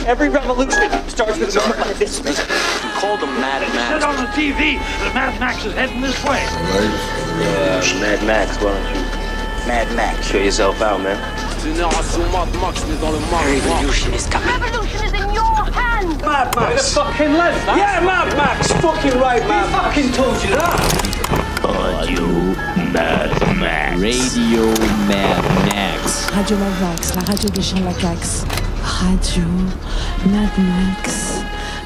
Every revolution starts with a moment like this. You called them Mad Max. Said on the TV that Mad Max is heading this way. Mad Max, why don't you? Mad Max, show yourself out, man. Génération Mad Max, mais dans le Revolution is coming. Revolution is in your hands! Mad Max. Fucking left, huh? Yeah, Mad Max. Fucking right, man. He fucking told you that. Radio Mad Max. Radio Mad Max. Radio Mad Max, la radio des champs de la Cax. Radio Mad Max,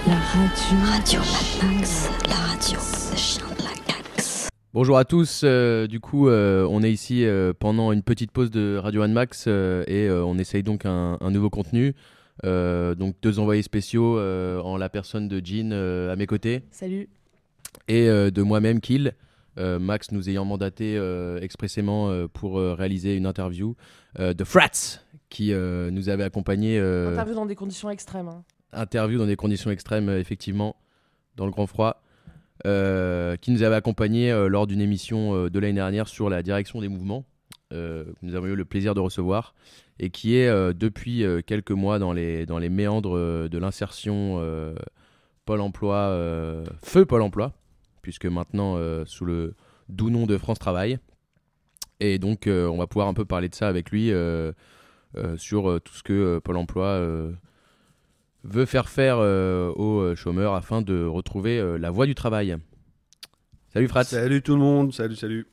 la radio. Radio Mad Max, la radio des chiens de la Cax. Bonjour à tous, on est ici pendant une petite pause de Radio Mad Max et on essaye donc un nouveau contenu. Donc deux envoyés spéciaux en la personne de Jean à mes côtés. Salut. Et de moi-même, Kill. Max nous ayant mandaté expressément pour réaliser une interview de Frats qui nous avait accompagné. Interview dans des conditions extrêmes. Hein. Interview dans des conditions extrêmes, effectivement, dans le grand froid. Qui nous avait accompagné lors d'une émission de l'année dernière sur la direction des mouvements, que nous avons eu le plaisir de recevoir, et qui est depuis quelques mois dans les méandres de l'insertion Pôle emploi, Feu Pôle emploi, puisque maintenant sous le doux nom de France Travail. Et donc on va pouvoir un peu parler de ça avec lui sur tout ce que Pôle emploi veut faire aux chômeurs afin de retrouver la voie du travail. Salut Frat. Salut tout le monde, salut.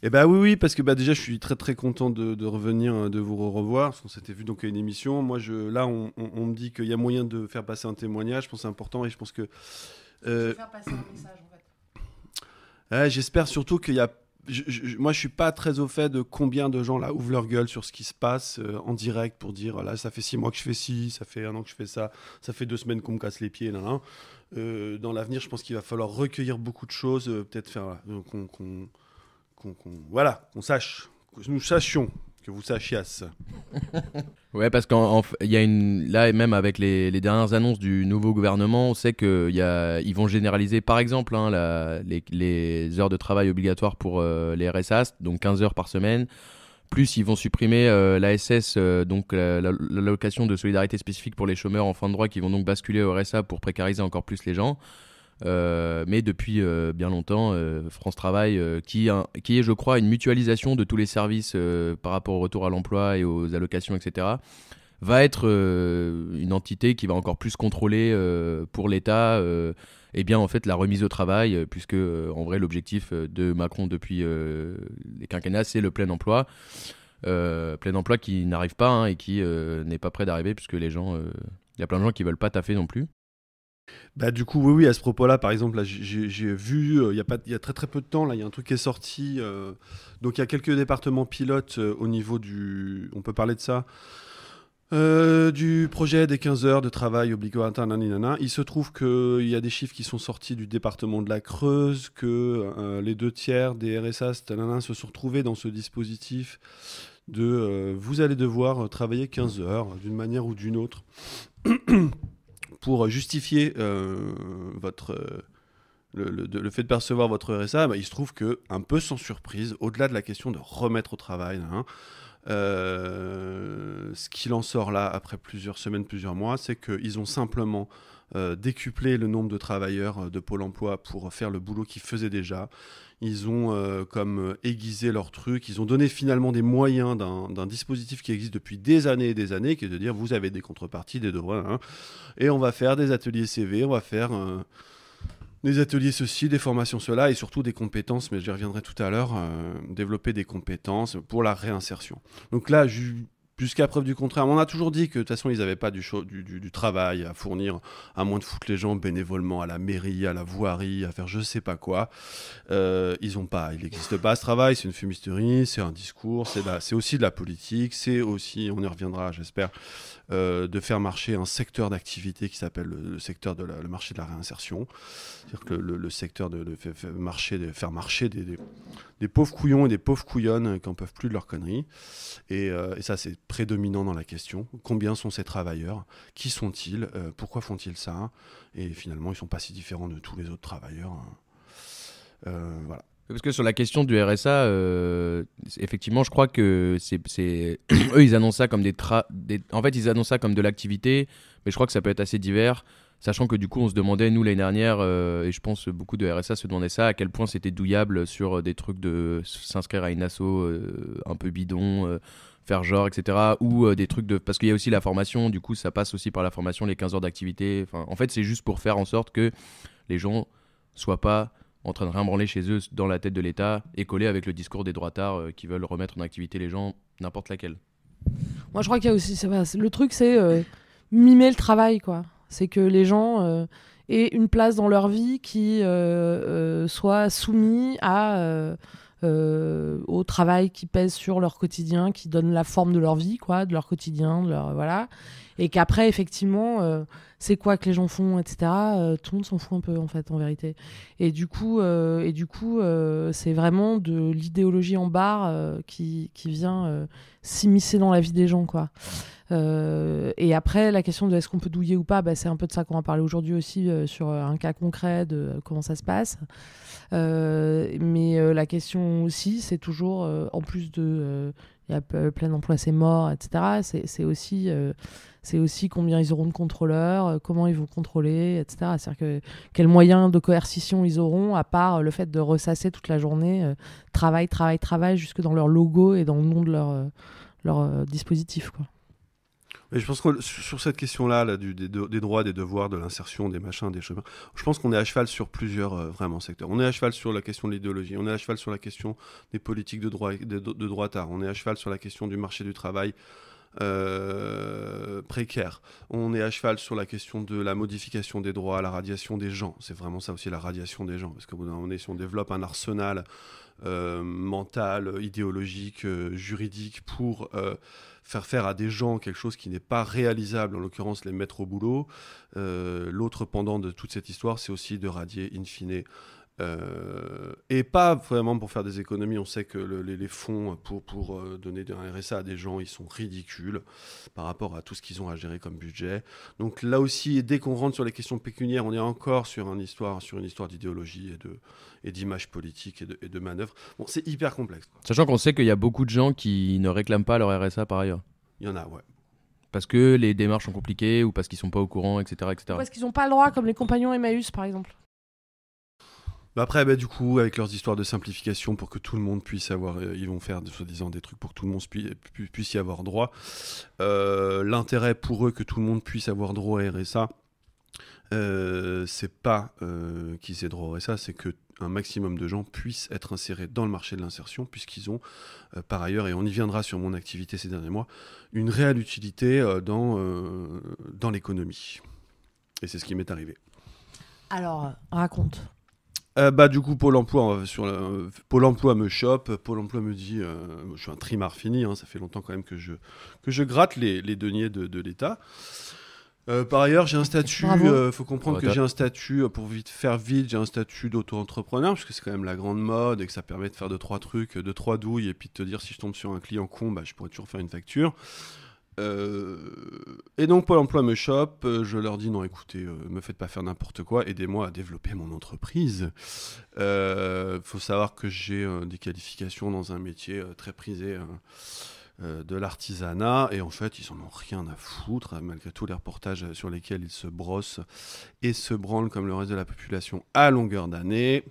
Eh bah oui, parce que déjà je suis très très content de revenir, de vous revoir, parce qu'on s'était vu donc à une émission. Moi là on me dit qu'il y a moyen de faire passer un témoignage, je pense que c'est important et je pense que... Faire passer un message en fait. J'espère surtout qu'il y a... Moi, je suis pas très au fait de combien de gens là ouvrent leur gueule sur ce qui se passe en direct pour dire là, ça fait 6 mois que je fais ci, ça fait 1 an que je fais ça, ça fait 2 semaines qu'on me casse les pieds, là. Dans l'avenir, je pense qu'il va falloir recueillir beaucoup de choses, peut-être faire qu'on sache, que nous sachions, que vous sachiez. Ouais, parce qu'il y a là, même avec les dernières annonces du nouveau gouvernement, on sait qu'ils vont généraliser, par exemple, les heures de travail obligatoires pour les RSA, donc 15 heures par semaine. Plus, ils vont supprimer l'ASS, donc l'allocation de solidarité spécifique pour les chômeurs en fin de droit, qui vont donc basculer au RSA pour précariser encore plus les gens. Mais depuis bien longtemps, France Travail, qui est, je crois, une mutualisation de tous les services par rapport au retour à l'emploi et aux allocations, etc., va être une entité qui va encore plus contrôler pour l'État et bien en fait la remise au travail, puisque en vrai l'objectif de Macron depuis les quinquennats, c'est le plein emploi. Plein emploi qui n'arrive pas et qui n'est pas prêt d'arriver, puisque les gens, il y a plein de gens qui veulent pas taffer non plus. Bah du coup oui, à ce propos-là, par exemple, là, j'ai vu il y a très très peu de temps, là il y a un truc qui est sorti, donc il y a quelques départements pilotes au niveau on peut parler de ça, du projet des 15 heures de travail obligatoire, naninana. Il se trouve qu'il y a des chiffres qui sont sortis du département de la Creuse, que les 2/3 des RSA se sont retrouvés dans ce dispositif de vous allez devoir travailler 15 heures d'une manière ou d'une autre pour justifier le fait de percevoir votre RSA. Il se trouve que, un peu sans surprise, au-delà de la question de remettre au travail, ce qu'il en sort là, après plusieurs semaines, plusieurs mois, c'est qu'ils ont simplement décuplé le nombre de travailleurs de Pôle emploi pour faire le boulot qu'ils faisaient déjà. Ils ont aiguisé leur truc, ils ont donné finalement des moyens d'un dispositif qui existe depuis des années, qui est de dire vous avez des contreparties, des droits, et on va faire des ateliers CV, on va faire des ateliers ceci, des formations cela, et surtout des compétences, mais j'y reviendrai tout à l'heure, développer des compétences pour la réinsertion. Donc là, jusqu'à preuve du contraire, on a toujours dit que de toute façon ils n'avaient pas du travail à fournir, à moins de foutre les gens bénévolement à la mairie, à la voirie, à faire je sais pas quoi. Ils ont pas, il n'existe pas ce travail, c'est une fumisterie, c'est un discours, c'est aussi de la politique, c'est aussi, on y reviendra j'espère, de faire marcher un secteur d'activité qui s'appelle le secteur le marché de la réinsertion. C'est-à-dire que le secteur de faire marcher des pauvres couillons et des pauvres couillonnes qui n'en peuvent plus de leurs conneries. Et ça, c'est prédominant dans la question. Combien sont ces travailleurs ? Qui sont-ils ? Pourquoi font-ils ça ? Et finalement, ils ne sont pas si différents de tous les autres travailleurs. Voilà. Parce que sur la question du RSA, effectivement, je crois que eux, ils annoncent ça comme en fait, ils annoncent ça comme de l'activité, mais je crois que ça peut être assez divers, sachant que du coup, on se demandait, nous, l'année dernière, et je pense beaucoup de RSA se demandaient ça, à quel point c'était douillable sur des trucs de s'inscrire à une asso un peu bidon, faire genre, etc. Ou des trucs de... Parce qu'il y a aussi la formation, du coup, ça passe aussi par la formation, les 15 heures d'activité. Enfin, en fait, c'est juste pour faire en sorte que les gens soient pas en train de rien branler chez eux dans la tête de l'État et coller avec le discours des droitards qui veulent remettre en activité les gens, n'importe laquelle. Moi, je crois qu'il y a aussi... le truc, c'est mimer le travail, quoi. C'est que les gens aient une place dans leur vie qui soit soumis au travail qui pèse sur leur quotidien, qui donne la forme de leur vie, quoi, de leur quotidien, voilà. Et qu'après, effectivement... c'est quoi que les gens font, etc. Tout le monde s'en fout un peu, en fait, en vérité. Et du coup, c'est vraiment de l'idéologie en barre qui vient s'immiscer dans la vie des gens, quoi. Et après, la question de est-ce qu'on peut douiller ou pas, c'est un peu de ça qu'on va parler aujourd'hui aussi, sur un cas concret de comment ça se passe. Mais la question aussi, c'est toujours, en plus de... il y a plein d'emplois, c'est mort, etc. C'est aussi combien ils auront de contrôleurs, comment ils vont contrôler, etc. C'est-à-dire que quels moyens de coercition ils auront, à part le fait de ressasser toute la journée, travail, jusque dans leur logo et dans le nom de leur dispositif, quoi. Mais je pense que sur cette question-là, des droits, des devoirs, de l'insertion, des machins, des chemins, je pense qu'on est à cheval sur plusieurs vraiment secteurs. On est à cheval sur la question de l'idéologie, on est à cheval sur la question des politiques de droitard, on est à cheval sur la question du marché du travail précaire, on est à cheval sur la question de la modification des droits, la radiation des gens. C'est vraiment ça aussi, la radiation des gens, parce qu'au bout d'un moment, si on développe un arsenal mental, idéologique, juridique pour faire à des gens quelque chose qui n'est pas réalisable, en l'occurrence les mettre au boulot. L'autre pendant de toute cette histoire, c'est aussi de radier in fine. Et pas vraiment pour faire des économies. On sait que les fonds pour donner un RSA à des gens, ils sont ridicules par rapport à tout ce qu'ils ont à gérer comme budget. Donc là aussi, dès qu'on rentre sur les questions pécuniaires, on est encore sur une histoire d'idéologie et d'image politique et de manœuvre. Bon, c'est hyper complexe. Sachant qu'on sait qu'il y a beaucoup de gens qui ne réclament pas leur RSA par ailleurs. Il y en a, ouais. Parce que les démarches sont compliquées ou parce qu'ils sont pas au courant, etc. Ou parce qu'ils n'ont pas le droit, comme les compagnons Emmaüs, par exemple. Après, du coup, avec leurs histoires de simplification pour que tout le monde puisse avoir... ils vont faire, soi-disant, des trucs pour que tout le monde puisse y avoir droit. L'intérêt pour eux que tout le monde puisse avoir droit à RSA, c'est pas qu'ils aient droit au RSA, c'est qu'un maximum de gens puissent être insérés dans le marché de l'insertion, puisqu'ils ont, par ailleurs, et on y viendra sur mon activité ces derniers mois, une réelle utilité dans l'économie. Et c'est ce qui m'est arrivé. Alors, raconte. Du coup, Pôle emploi, Pôle emploi me chope, Pôle emploi me dit, je suis un trimard fini, ça fait longtemps quand même que je gratte les deniers de l'État. Par ailleurs, j'ai un statut, faut comprendre que j'ai un statut, pour faire vite, j'ai un statut d'auto-entrepreneur, parce que c'est quand même la grande mode et que ça permet de faire 2-3 trucs, 2-3 douilles, et puis de te dire si je tombe sur un client con, je pourrais toujours faire une facture. Et donc Pôle emploi me chope, je leur dis non, écoutez, me faites pas faire n'importe quoi, aidez-moi à développer mon entreprise. Faut savoir que j'ai des qualifications dans un métier très prisé de l'artisanat, et en fait ils en ont rien à foutre, malgré tous les reportages sur lesquels ils se brossent et se branlent comme le reste de la population à longueur d'année.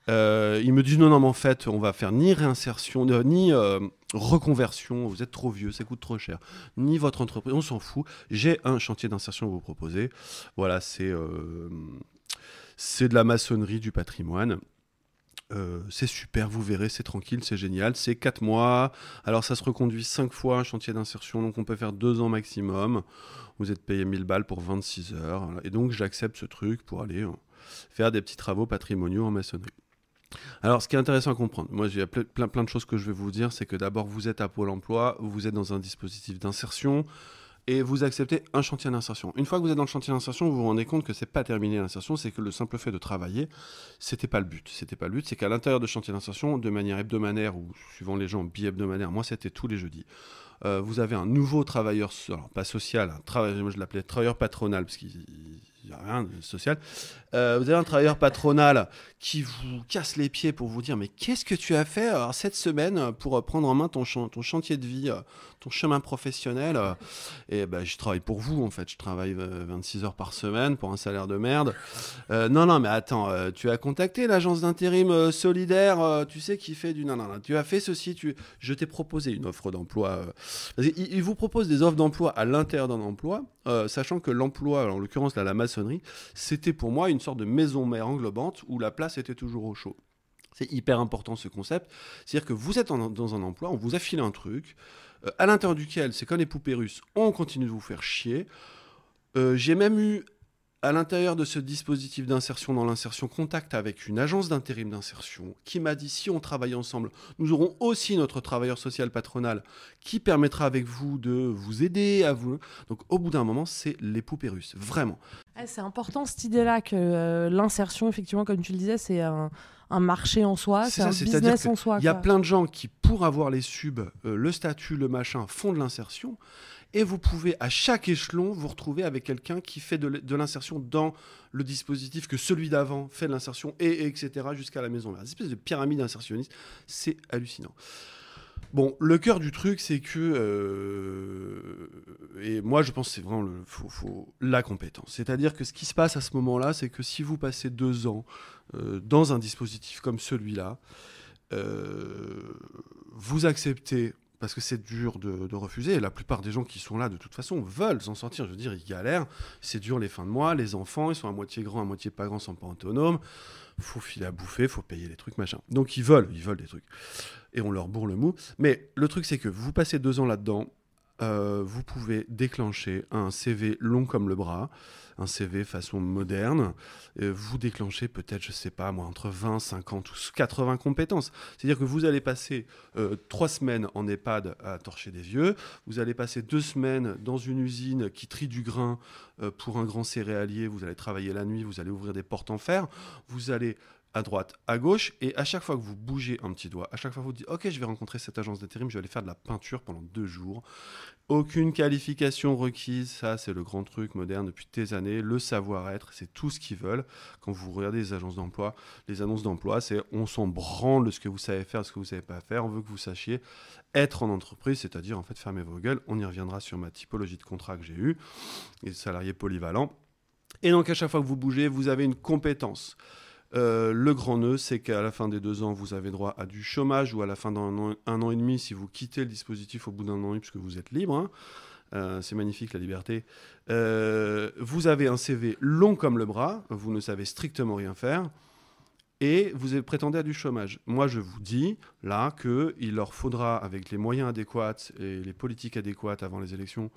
Ils me disent non, mais en fait on va faire ni réinsertion ni reconversion, vous êtes trop vieux, ça coûte trop cher, ni votre entreprise, on s'en fout, j'ai un chantier d'insertion à vous proposer. Voilà, c'est de la maçonnerie du patrimoine. C'est super, vous verrez, c'est tranquille, c'est génial, c'est 4 mois, alors ça se reconduit 5 fois un chantier d'insertion, donc on peut faire 2 ans maximum, vous êtes payé 1000 balles pour 26 heures, voilà. Et donc j'accepte ce truc pour aller faire des petits travaux patrimoniaux en maçonnerie. Alors ce qui est intéressant à comprendre, moi j'ai plein de choses que je vais vous dire, c'est que d'abord vous êtes à Pôle emploi, vous êtes dans un dispositif d'insertion, et vous acceptez un chantier d'insertion. Une fois que vous êtes dans le chantier d'insertion, vous vous rendez compte que c'est pas terminé l'insertion, c'est que le simple fait de travailler, c'était pas le but. C'était pas le but, c'est qu'à l'intérieur de chantier d'insertion, de manière hebdomadaire ou suivant les gens, bi-hebdomadaire, moi c'était tous les jeudis. Vous avez un nouveau travailleur, alors pas social, moi je l'appelais travailleur patronal, parce qu'il il n'y a rien de social. Vous avez un travailleur patronal qui vous casse les pieds pour vous dire mais qu'est-ce que tu as fait cette semaine pour prendre en main ton chantier de vie, ton chemin professionnel Et je travaille pour vous en fait, je travaille 26 heures par semaine pour un salaire de merde. Non mais attends, tu as contacté l'agence d'intérim solidaire, tu sais qui fait du non, tu as fait ceci, je t'ai proposé une offre d'emploi. Il vous propose des offres d'emploi à l'intérieur d'un emploi, sachant que l'emploi, en l'occurrence là, la maçonnerie, c'était pour moi une sorte de maison mère englobante où la place était toujours au chaud. C'est hyper important ce concept. C'est-à-dire que vous êtes dans un emploi, on vous a filé un truc, à l'intérieur duquel, c'est comme les poupées russes, on continue de vous faire chier. J'ai même eu, à l'intérieur de ce dispositif d'insertion dans l'insertion, contact avec une agence d'intérim d'insertion qui m'a dit si on travaille ensemble, nous aurons aussi notre travailleur social patronal qui permettra avec vous de vous aider à vous. Donc au bout d'un moment, c'est les poupées russes, vraiment. C'est important cette idée-là que l'insertion, effectivement, comme tu le disais, c'est un marché en soi, c'est un business en soi. Il y a plein de gens qui, pour avoir les subs, le statut, le machin, font de l'insertion. Et vous pouvez, à chaque échelon, vous retrouver avec quelqu'un qui fait de l'insertion dans le dispositif que celui d'avant fait de l'insertion, etc., jusqu'à la maison mère. Une espèce de pyramide insertionniste, c'est hallucinant. Bon, le cœur du truc, c'est que... et moi, je pense que c'est vraiment la compétence. C'est-à-dire que ce qui se passe à ce moment-là, c'est que si vous passez 2 ans dans un dispositif comme celui-là, vous acceptez... Parce que c'est dur de refuser. Et la plupart des gens qui sont là, de toute façon, veulent s'en sortir. Je veux dire, ils galèrent. C'est dur les fins de mois. Les enfants, ils sont à moitié grands, à moitié pas grands, ils sont pas autonomes. Faut filer à bouffer, faut payer les trucs, machin. Donc ils veulent des trucs. Et on leur bourre le mou. Mais le truc, c'est que vous passez 2 ans là-dedans. Vous pouvez déclencher un CV long comme le bras, un CV façon moderne. Vous déclenchez peut-être, je sais pas moi, entre 20, 50 ou 80 compétences. C'est-à-dire que vous allez passer 3 semaines en EHPAD à torcher des vieux, vous allez passer 2 semaines dans une usine qui trie du grain pour un grand céréalier, vous allez travailler la nuit, vous allez ouvrir des portes en fer, vous allez à droite, à gauche, et à chaque fois que vous bougez un petit doigt, à chaque fois que vous dites « Ok, je vais rencontrer cette agence d'intérim, je vais aller faire de la peinture pendant 2 jours. » Aucune qualification requise, ça c'est le grand truc moderne depuis des années. Le savoir-être, c'est tout ce qu'ils veulent. Quand vous regardez les agences d'emploi, les annonces d'emploi, c'est on s'en branle de ce que vous savez faire, de ce que vous ne savez pas faire. On veut que vous sachiez être en entreprise, c'est-à-dire en fait fermez vos gueules. On y reviendra sur ma typologie de contrat que j'ai eue, les salariés polyvalents. Et donc à chaque fois que vous bougez, vous avez une compétence. Le grand nœud, c'est qu'à la fin des 2 ans, vous avez droit à du chômage, ou à la fin d'un an et demi, si vous quittez le dispositif au bout d'un an et demi, puisque vous êtes libre. C'est magnifique la liberté. Vous avez un CV long comme le bras, vous ne savez strictement rien faire, et vous prétendez à du chômage. Moi, je vous dis là qu'il leur faudra, avec les moyens adéquats et les politiques adéquates avant les élections,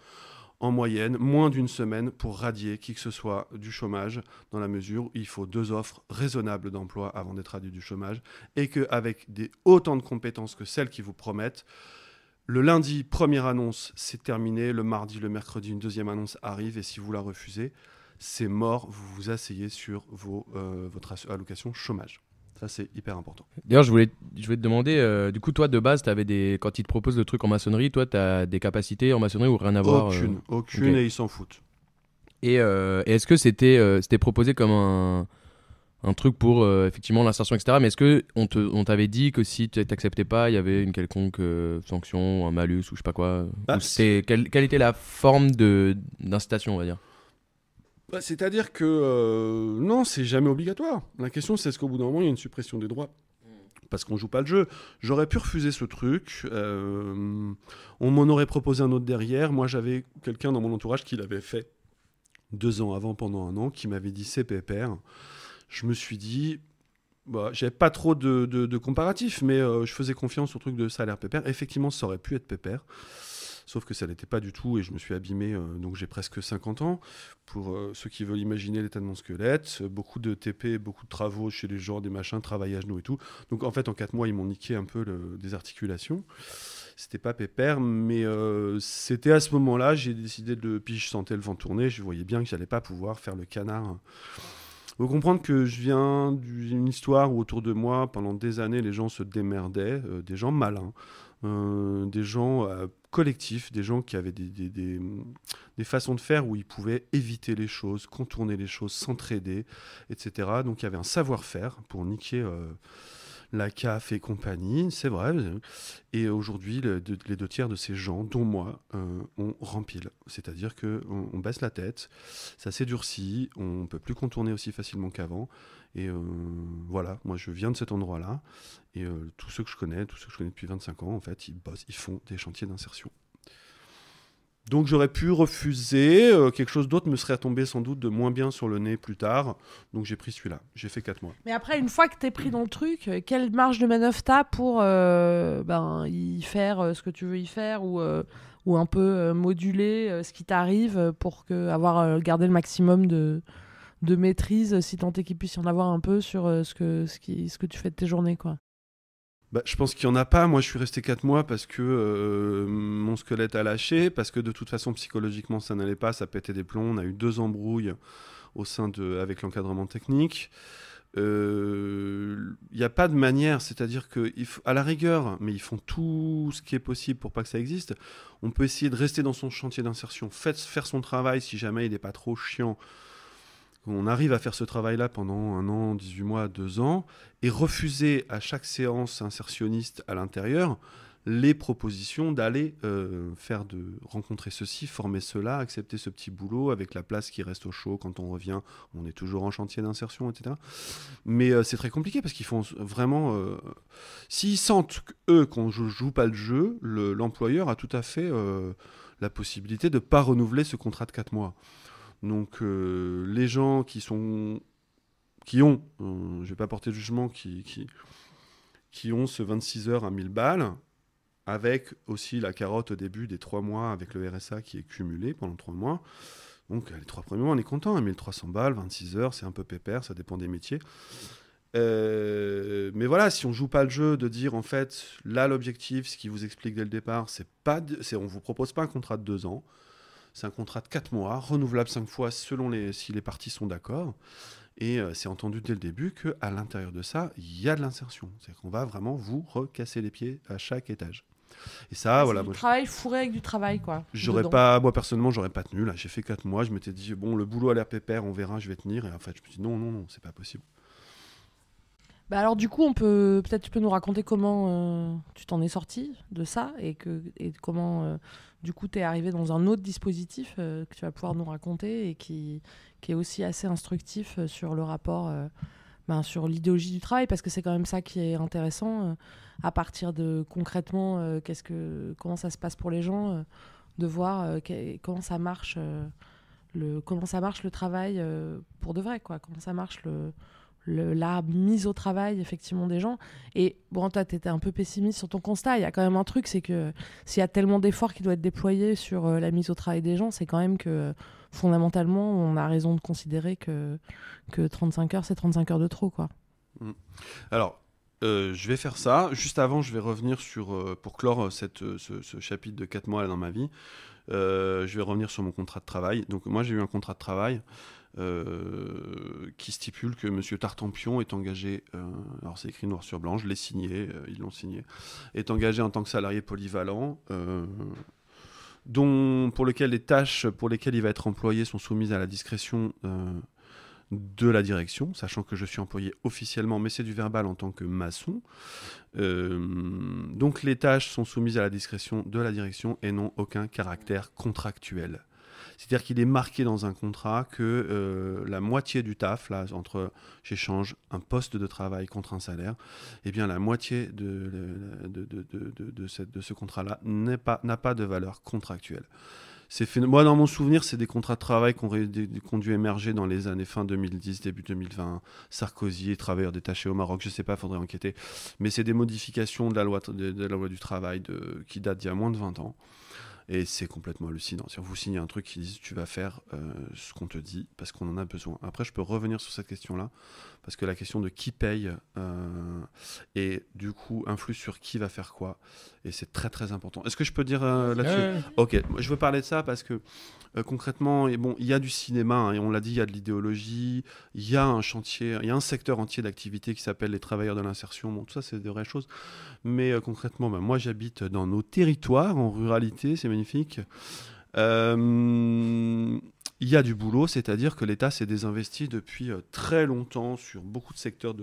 en moyenne, moins d'1 semaine pour radier qui que ce soit du chômage, dans la mesure où il faut 2 offres raisonnables d'emploi avant d'être radié du chômage, et qu'avec autant de compétences que celles qui vous promettent, le lundi, première annonce, c'est terminé, le mardi, le mercredi, une deuxième annonce arrive, et si vous la refusez, c'est mort, vous vous asseyez sur votre allocation chômage. Ça, c'est hyper important. D'ailleurs, je voulais te demander, du coup, toi, de base, quand ils te proposent le truc en maçonnerie, toi, tu as des capacités en maçonnerie ou rien à voir Aucune, okay. Et ils s'en foutent. Et est-ce que c'était proposé comme un truc pour, effectivement, l'insertion, etc. Mais est-ce qu'on t'avait dit que si tu n'acceptais pas, il y avait une quelconque sanction, un malus ou je sais pas quoi quelle était la forme d'incitation, on va dire? C'est-à-dire que non, c'est jamais obligatoire. La question, c'est est-ce qu'au bout d'un moment, il y a une suppression des droits ? Parce qu'on joue pas le jeu. J'aurais pu refuser ce truc. On m'en aurait proposé un autre derrière. Moi, j'avais quelqu'un dans mon entourage qui l'avait fait 2 ans avant, pendant 1 an, qui m'avait dit c'est pépère. Je me suis dit, j'avais pas trop de comparatifs, mais je faisais confiance au truc de salaire pépère. Effectivement, ça aurait pu être pépère. Sauf que ça l'était pas du tout et je me suis abîmé, donc j'ai presque 50 ans. Pour ceux qui veulent imaginer l'état de mon squelette, beaucoup de TP, beaucoup de travaux chez les gens, des machins, travail à genoux et tout. Donc en fait, en 4 mois, ils m'ont niqué un peu des articulations. C'était pas pépère, mais c'était à ce moment-là, j'ai décidé puis je sentais le vent tourner, je voyais bien que j'allais pas pouvoir faire le canard. Il faut comprendre que je viens d'une histoire où autour de moi, pendant des années, les gens se démerdaient, des gens malins. Des gens collectif, des gens qui avaient des façons de faire où ils pouvaient éviter les choses, contourner les choses, s'entraider, etc. Donc il y avait un savoir-faire pour niquer la CAF et compagnie, c'est vrai. Et aujourd'hui, les 2 tiers de ces gens, dont moi, ont rempile. C'est-à-dire qu'on baisse la tête, ça s'édurcit, on ne peut plus contourner aussi facilement qu'avant. Et voilà, moi je viens de cet endroit-là. Et tous ceux que je connais depuis 25 ans, en fait, ils bossent, ils font des chantiers d'insertion. Donc j'aurais pu refuser, quelque chose d'autre me serait tombé sans doute de moins bien sur le nez plus tard, donc j'ai pris celui-là, j'ai fait 4 mois. Mais après, une fois que t'es pris dans le truc, quelle marge de manœuvre t'as pour y faire ce que tu veux y faire ou un peu moduler ce qui t'arrive pour garder le maximum de maîtrise, si tant est qu'il puisse y en avoir un peu sur ce que tu fais de tes journées, quoi. Je pense qu'il n'y en a pas. Moi, je suis resté 4 mois parce que mon squelette a lâché, parce que de toute façon, psychologiquement, ça n'allait pas, ça pétait des plombs. On a eu 2 embrouilles avec l'encadrement technique. Il n'y a pas de manière, c'est-à-dire qu'à la rigueur, mais ils font tout ce qui est possible pour pas que ça existe. On peut essayer de rester dans son chantier d'insertion, faire son travail si jamais il n'est pas trop chiant. On arrive à faire ce travail-là pendant 1 an, 18 mois, 2 ans, et refuser à chaque séance insertionniste à l'intérieur les propositions d'aller rencontrer ceci, former cela, accepter ce petit boulot avec la place qui reste au chaud quand on revient. On est toujours en chantier d'insertion, etc. Mais c'est très compliqué parce qu'ils font vraiment... S'ils sentent, eux, qu'on ne joue pas le jeu, l'employeur a tout à fait la possibilité de ne pas renouveler ce contrat de 4 mois. Donc les gens qui ont, je ne vais pas porter de jugement, qui ont ce 26 heures à 1000 balles, avec aussi la carotte au début des 3 mois avec le RSA qui est cumulé pendant 3 mois. Donc les 3 premiers mois, on est content, 1300 balles, 26 heures, c'est un peu pépère, ça dépend des métiers. Mais voilà, si on joue pas le jeu de dire en fait, là l'objectif, ce qui vous explique dès le départ, on vous propose pas un contrat de 2 ans. C'est un contrat de 4 mois, renouvelable 5 fois si les parties sont d'accord. Et c'est entendu dès le début qu'à l'intérieur de ça, il y a de l'insertion. C'est-à-dire qu'on va vraiment vous recasser les pieds à chaque étage. Et ça, voilà. Du travail fourré avec du travail, quoi. Moi, personnellement, j'aurais pas tenu. Là, j'ai fait 4 mois. Je m'étais dit, bon, le boulot a l'air pépère, on verra, je vais tenir. Et en fait, je me suis dit, non, c'est pas possible. Alors du coup, peut-être tu peux nous raconter comment tu t'en es sorti de ça et comment du coup tu es arrivé dans un autre dispositif que tu vas pouvoir nous raconter et qui est aussi assez instructif sur le rapport, sur l'idéologie du travail, parce que c'est quand même ça qui est intéressant à partir de concrètement comment ça se passe pour les gens, de voir comment ça marche le travail pour de vrai, quoi, comment ça marche la mise au travail effectivement des gens. Et bon, toi t'étais un peu pessimiste sur ton constat, il y a quand même un truc, c'est que s'il y a tellement d'efforts qui doivent être déployés sur la mise au travail des gens, c'est quand même que fondamentalement on a raison de considérer que 35 heures c'est 35 heures de trop, quoi. Alors je vais faire ça. Juste avant, je vais revenir pour clore ce chapitre de 4 mois là, dans ma vie, je vais revenir sur mon contrat de travail. Donc moi j'ai eu un contrat de travail qui stipule que M. Tartampion est engagé, alors c'est écrit noir sur blanc, je l'ai signé, ils l'ont signé, est engagé en tant que salarié polyvalent, pour lequel les tâches pour lesquelles il va être employé sont soumises à la discrétion de la direction, sachant que je suis employé officiellement, mais c'est du verbal en tant que maçon. Donc les tâches sont soumises à la discrétion de la direction et n'ont aucun caractère contractuel. C'est-à-dire qu'il est marqué dans un contrat que la moitié du taf, là, j'échange un poste de travail contre un salaire, eh bien la moitié de ce contrat-là n'a pas de valeur contractuelle. Moi, dans mon souvenir, c'est des contrats de travail qui ont dû émerger dans les années fin 2010, début 2020. Sarkozy et travailleurs détachés au Maroc, je ne sais pas, il faudrait enquêter. Mais c'est des modifications de la loi du travail qui datent d'il y a moins de 20 ans. Et c'est complètement hallucinant. Si vous signez un truc qui dit tu vas faire ce qu'on te dit parce qu'on en a besoin. Après, je peux revenir sur cette question-là parce que la question de qui paye et du coup influe sur qui va faire quoi. Et c'est très très important. Est-ce que je peux dire là-dessus ? Ok, je veux parler de ça parce que concrètement, il y a du cinéma, hein, et on l'a dit, il y a de l'idéologie, il y a un chantier, il y a un secteur entier d'activité qui s'appelle les travailleurs de l'insertion. Bon, tout ça, c'est des vraies choses. Mais concrètement, moi, j'habite dans nos territoires, en ruralité, c'est magnifique. Il y a du boulot, c'est-à-dire que l'État s'est désinvesti depuis très longtemps sur beaucoup de secteurs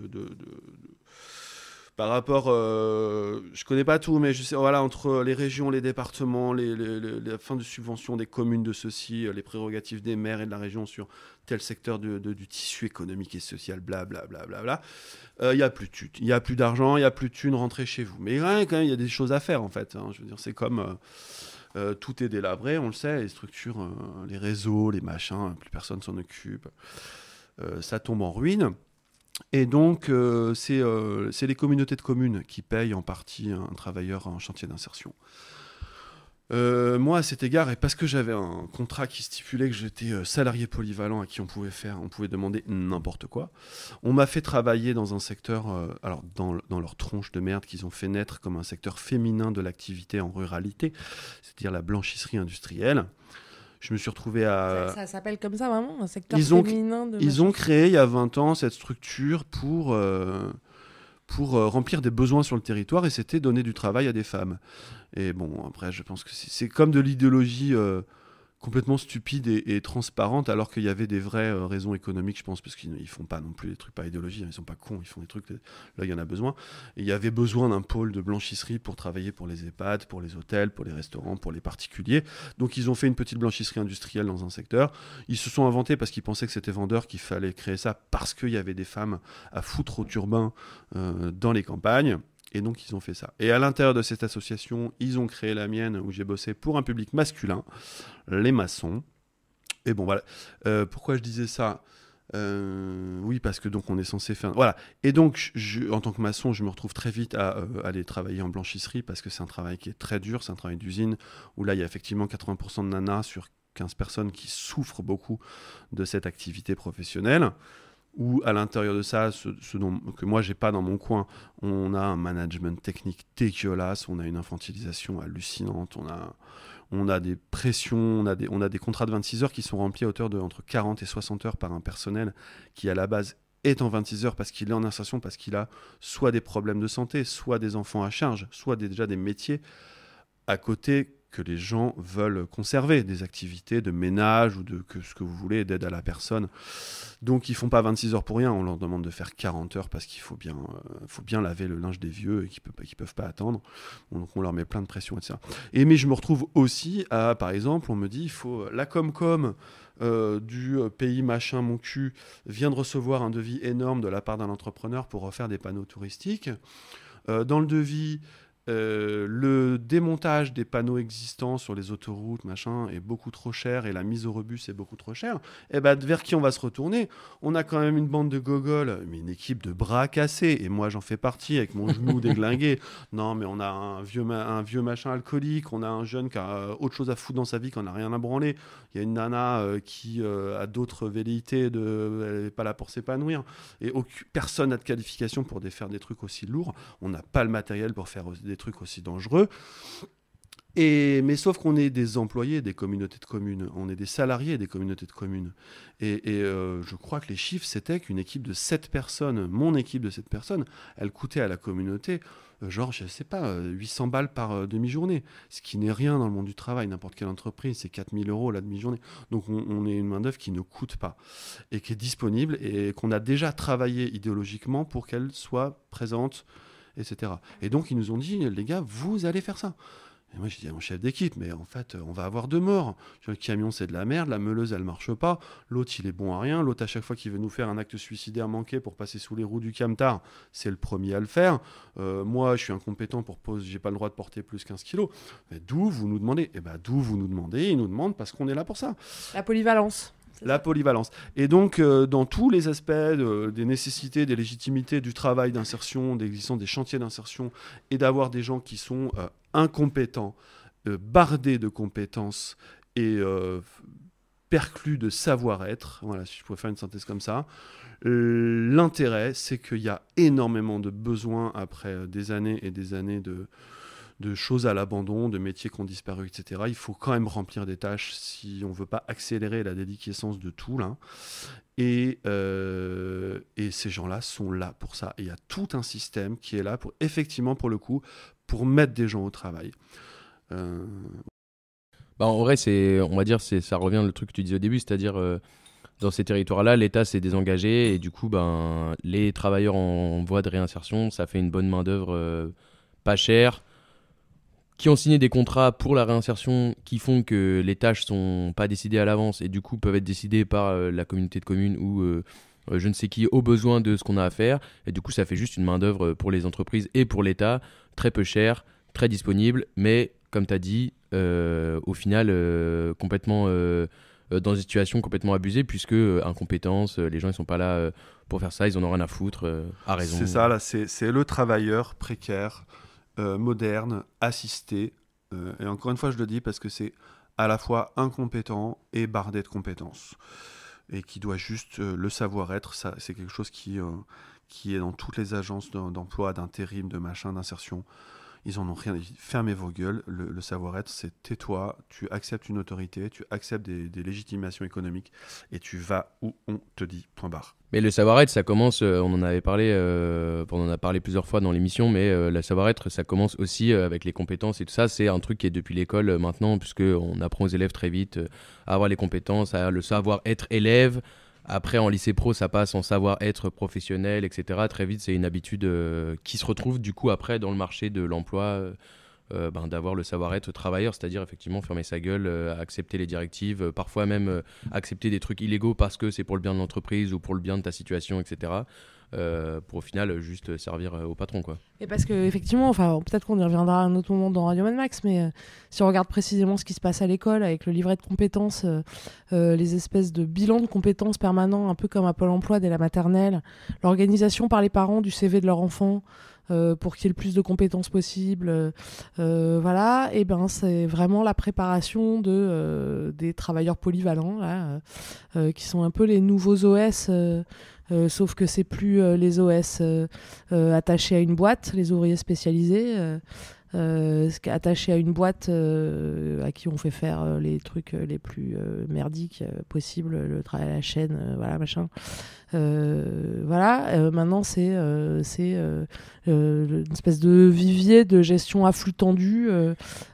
par rapport, je connais pas tout, mais je sais, voilà, entre les régions, les départements, la fin de subvention des communes de ceci, les prérogatives des maires et de la région sur tel secteur du tissu économique et social, blablabla. Il n'y a plus de thunes, il n'y a plus d'argent, il n'y a plus de thunes, rentrez chez vous. Mais quand même, il y a des choses à faire en fait. Hein, je veux dire, c'est comme tout est délabré, on le sait, les structures, les réseaux, les machins, plus personne s'en occupe. Ça tombe en ruine. Et donc, c'est les communautés de communes qui payent en partie un travailleur en chantier d'insertion. Moi, à cet égard, et parce que j'avais un contrat qui stipulait que j'étais salarié polyvalent à qui on pouvait demander n'importe quoi, on m'a fait travailler dans un secteur, alors dans leur tronche de merde qu'ils ont fait naître comme un secteur féminin de l'activité en ruralité, c'est-à-dire la blanchisserie industrielle. Je me suis retrouvé à... Ça s'appelle comme ça, vraiment, un secteur féminin de... Ils ont créé, il y a 20 ans, cette structure pour remplir des besoins sur le territoire, et c'était donner du travail à des femmes. Et bon, après, je pense que c'est comme de l'idéologie complètement stupide et transparente, alors qu'il y avait des vraies raisons économiques, je pense, parce qu'ils ne font pas non plus des trucs par idéologie, hein, ils sont pas cons, ils font des trucs, là il y en a besoin. Et il y avait besoin d'un pôle de blanchisserie pour travailler pour les EHPAD, pour les hôtels, pour les restaurants, pour les particuliers. Donc ils ont fait une petite blanchisserie industrielle dans un secteur. Ils se sont inventés parce qu'ils pensaient que c'était vendeur qu'il fallait créer ça, parce qu'il y avait des femmes à foutre au turbin dans les campagnes. Et donc, ils ont fait ça. Et à l'intérieur de cette association, ils ont créé la mienne, où j'ai bossé pour un public masculin, les maçons. Et bon, voilà. Pourquoi je disais ça ? Oui, parce que donc on est censé faire... Voilà. Et donc, en tant que maçon, je me retrouve très vite à aller travailler en blanchisserie, parce que c'est un travail qui est très dur, c'est un travail d'usine, où là, il y a effectivement 80% de nanas sur 15 personnes qui souffrent beaucoup de cette activité professionnelle. Ou à l'intérieur de ça, que moi j'ai pas dans mon coin, on a un management technique dégueulasse, on a une infantilisation hallucinante, on a des pressions, on a des contrats de 26 heures qui sont remplis à hauteur de entre 40 et 60 heures par un personnel qui à la base est en 26 heures parce qu'il est en insertion, parce qu'il a soit des problèmes de santé, soit des enfants à charge, soit déjà des métiers à côté que les gens veulent conserver, des activités de ménage ou ce que vous voulez, d'aide à la personne. Donc ils font pas 26 heures pour rien, on leur demande de faire 40 heures parce qu'il faut bien laver le linge des vieux et qu'ils peuvent pas attendre. Donc on leur met plein de pression, etc. Mais je me retrouve aussi à, par exemple, on me dit, il faut la Comcom du pays machin mon cul vient de recevoir un devis énorme de la part d'un entrepreneur pour refaire des panneaux touristiques. Dans le devis, le démontage des panneaux existants sur les autoroutes machin est beaucoup trop cher et la mise au rebut c'est beaucoup trop cher. Et ben vers qui on va se retourner ? On a quand même une bande de gogoles, mais une équipe de bras cassés, et moi j'en fais partie avec mon genou déglingué. Non mais on a un vieux machin alcoolique, on a un jeune qui a autre chose à foutre dans sa vie, qui en a rien à branler. Il y a une nana qui a d'autres velléités, elle n'est pas là pour s'épanouir, et personne n'a de qualification pour faire des trucs aussi lourds. On n'a pas le matériel pour faire des trucs aussi dangereux. Mais sauf qu'on est des employés des communautés de communes, on est des salariés des communautés de communes. Et je crois que les chiffres, c'était qu'une équipe de 7 personnes, mon équipe de 7 personnes, elle coûtait à la communauté, genre, je sais pas, 800 balles par demi-journée. Ce qui n'est rien dans le monde du travail. N'importe quelle entreprise, c'est 4 000 € la demi-journée. Donc on est une main-d'œuvre qui ne coûte pas et qui est disponible et qu'on a déjà travaillé idéologiquement pour qu'elle soit présente, etc. Et donc ils nous ont dit, les gars, vous allez faire ça. Et moi j'ai dit à mon chef d'équipe, mais en fait on va avoir 2 morts. Le camion c'est de la merde, la meuleuse elle marche pas, l'autre il est bon à rien, l'autre à chaque fois qu'il veut nous faire un acte suicidaire manqué pour passer sous les roues du camtar, c'est le premier à le faire. Moi je suis incompétent j'ai pas le droit de porter plus 15 kilos. Mais d'où vous nous demandez ? Eh ben d'où vous nous demandez ? Ils nous demandent parce qu'on est là pour ça. La polyvalence. La polyvalence. Et donc, dans tous les aspects des nécessités, des légitimités du travail d'insertion, d'existence des chantiers d'insertion, et d'avoir des gens qui sont incompétents, bardé de compétences et perclus de savoir-être, voilà, si je pouvais faire une synthèse comme ça. L'intérêt, c'est qu'il y a énormément de besoins après des années et des années de choses à l'abandon, de métiers qui ont disparu, etc. Il faut quand même remplir des tâches si on ne veut pas accélérer la déliquescence de tout, là. Et ces gens-là sont là pour ça. Et il y a tout un système qui est là pour, effectivement, pour le coup, pour mettre des gens au travail. En vrai, on va dire, ça revient le truc que tu disais au début, c'est-à-dire dans ces territoires-là, l'État s'est désengagé et du coup, les travailleurs en voie de réinsertion, ça fait une bonne main-d'œuvre pas chère, qui ont signé des contrats pour la réinsertion qui font que les tâches sont pas décidées à l'avance et du coup peuvent être décidées par la communauté de communes ou je ne sais qui au besoin de ce qu'on a à faire. Et du coup, ça fait juste une main-d'œuvre pour les entreprises et pour l'État, très peu cher, très disponible, mais comme tu as dit, au final, complètement dans une situation complètement abusée, puisque incompétence, les gens ils sont pas là pour faire ça, ils en ont rien à foutre, à raison. C'est ça, là, c'est le travailleur précaire, moderne, assisté, et encore une fois je le dis parce que c'est à la fois incompétent et bardé de compétences, et qui doit juste le savoir-être, ça, c'est quelque chose qui est dans toutes les agences d'emploi, d'intérim, de machin, d'insertion. Ils en ont rien. Fermez vos gueules. Le savoir-être, c'est tais-toi, tu acceptes une autorité, tu acceptes des légitimations économiques et tu vas où on te dit, point barre. Mais le savoir-être, ça commence, on en avait parlé, on en a parlé plusieurs fois dans l'émission, mais le savoir-être, ça commence aussi avec les compétences et tout ça. C'est un truc qui est depuis l'école maintenant, puisqu'on apprend aux élèves très vite à avoir les compétences, à le savoir-être élève. Après, en lycée pro, ça passe en savoir-être professionnel, etc. Très vite, c'est une habitude qui se retrouve du coup après dans le marché de l'emploi, d'avoir le savoir-être travailleur, c'est-à-dire effectivement fermer sa gueule, accepter les directives, parfois même accepter des trucs illégaux parce que c'est pour le bien de l'entreprise ou pour le bien de ta situation, etc. Pour au final juste servir au patron, quoi. Et parce que effectivement, enfin peut-être qu'on y reviendra à un autre moment dans Radio Mad Max, mais si on regarde précisément ce qui se passe à l'école avec le livret de compétences, les espèces de bilans de compétences permanents, un peu comme à Pôle Emploi dès la maternelle, l'organisation par les parents du CV de leur enfant pour qu'il y ait le plus de compétences possible, voilà, et ben c'est vraiment la préparation des travailleurs polyvalents là, qui sont un peu les nouveaux OS. Sauf que c'est plus les OS attachés à une boîte, les ouvriers spécialisés, attachés à une boîte à qui on fait faire les trucs les plus merdiques possibles, le travail à la chaîne, voilà, machin. Voilà, maintenant c'est une espèce de vivier de gestion à flux tendu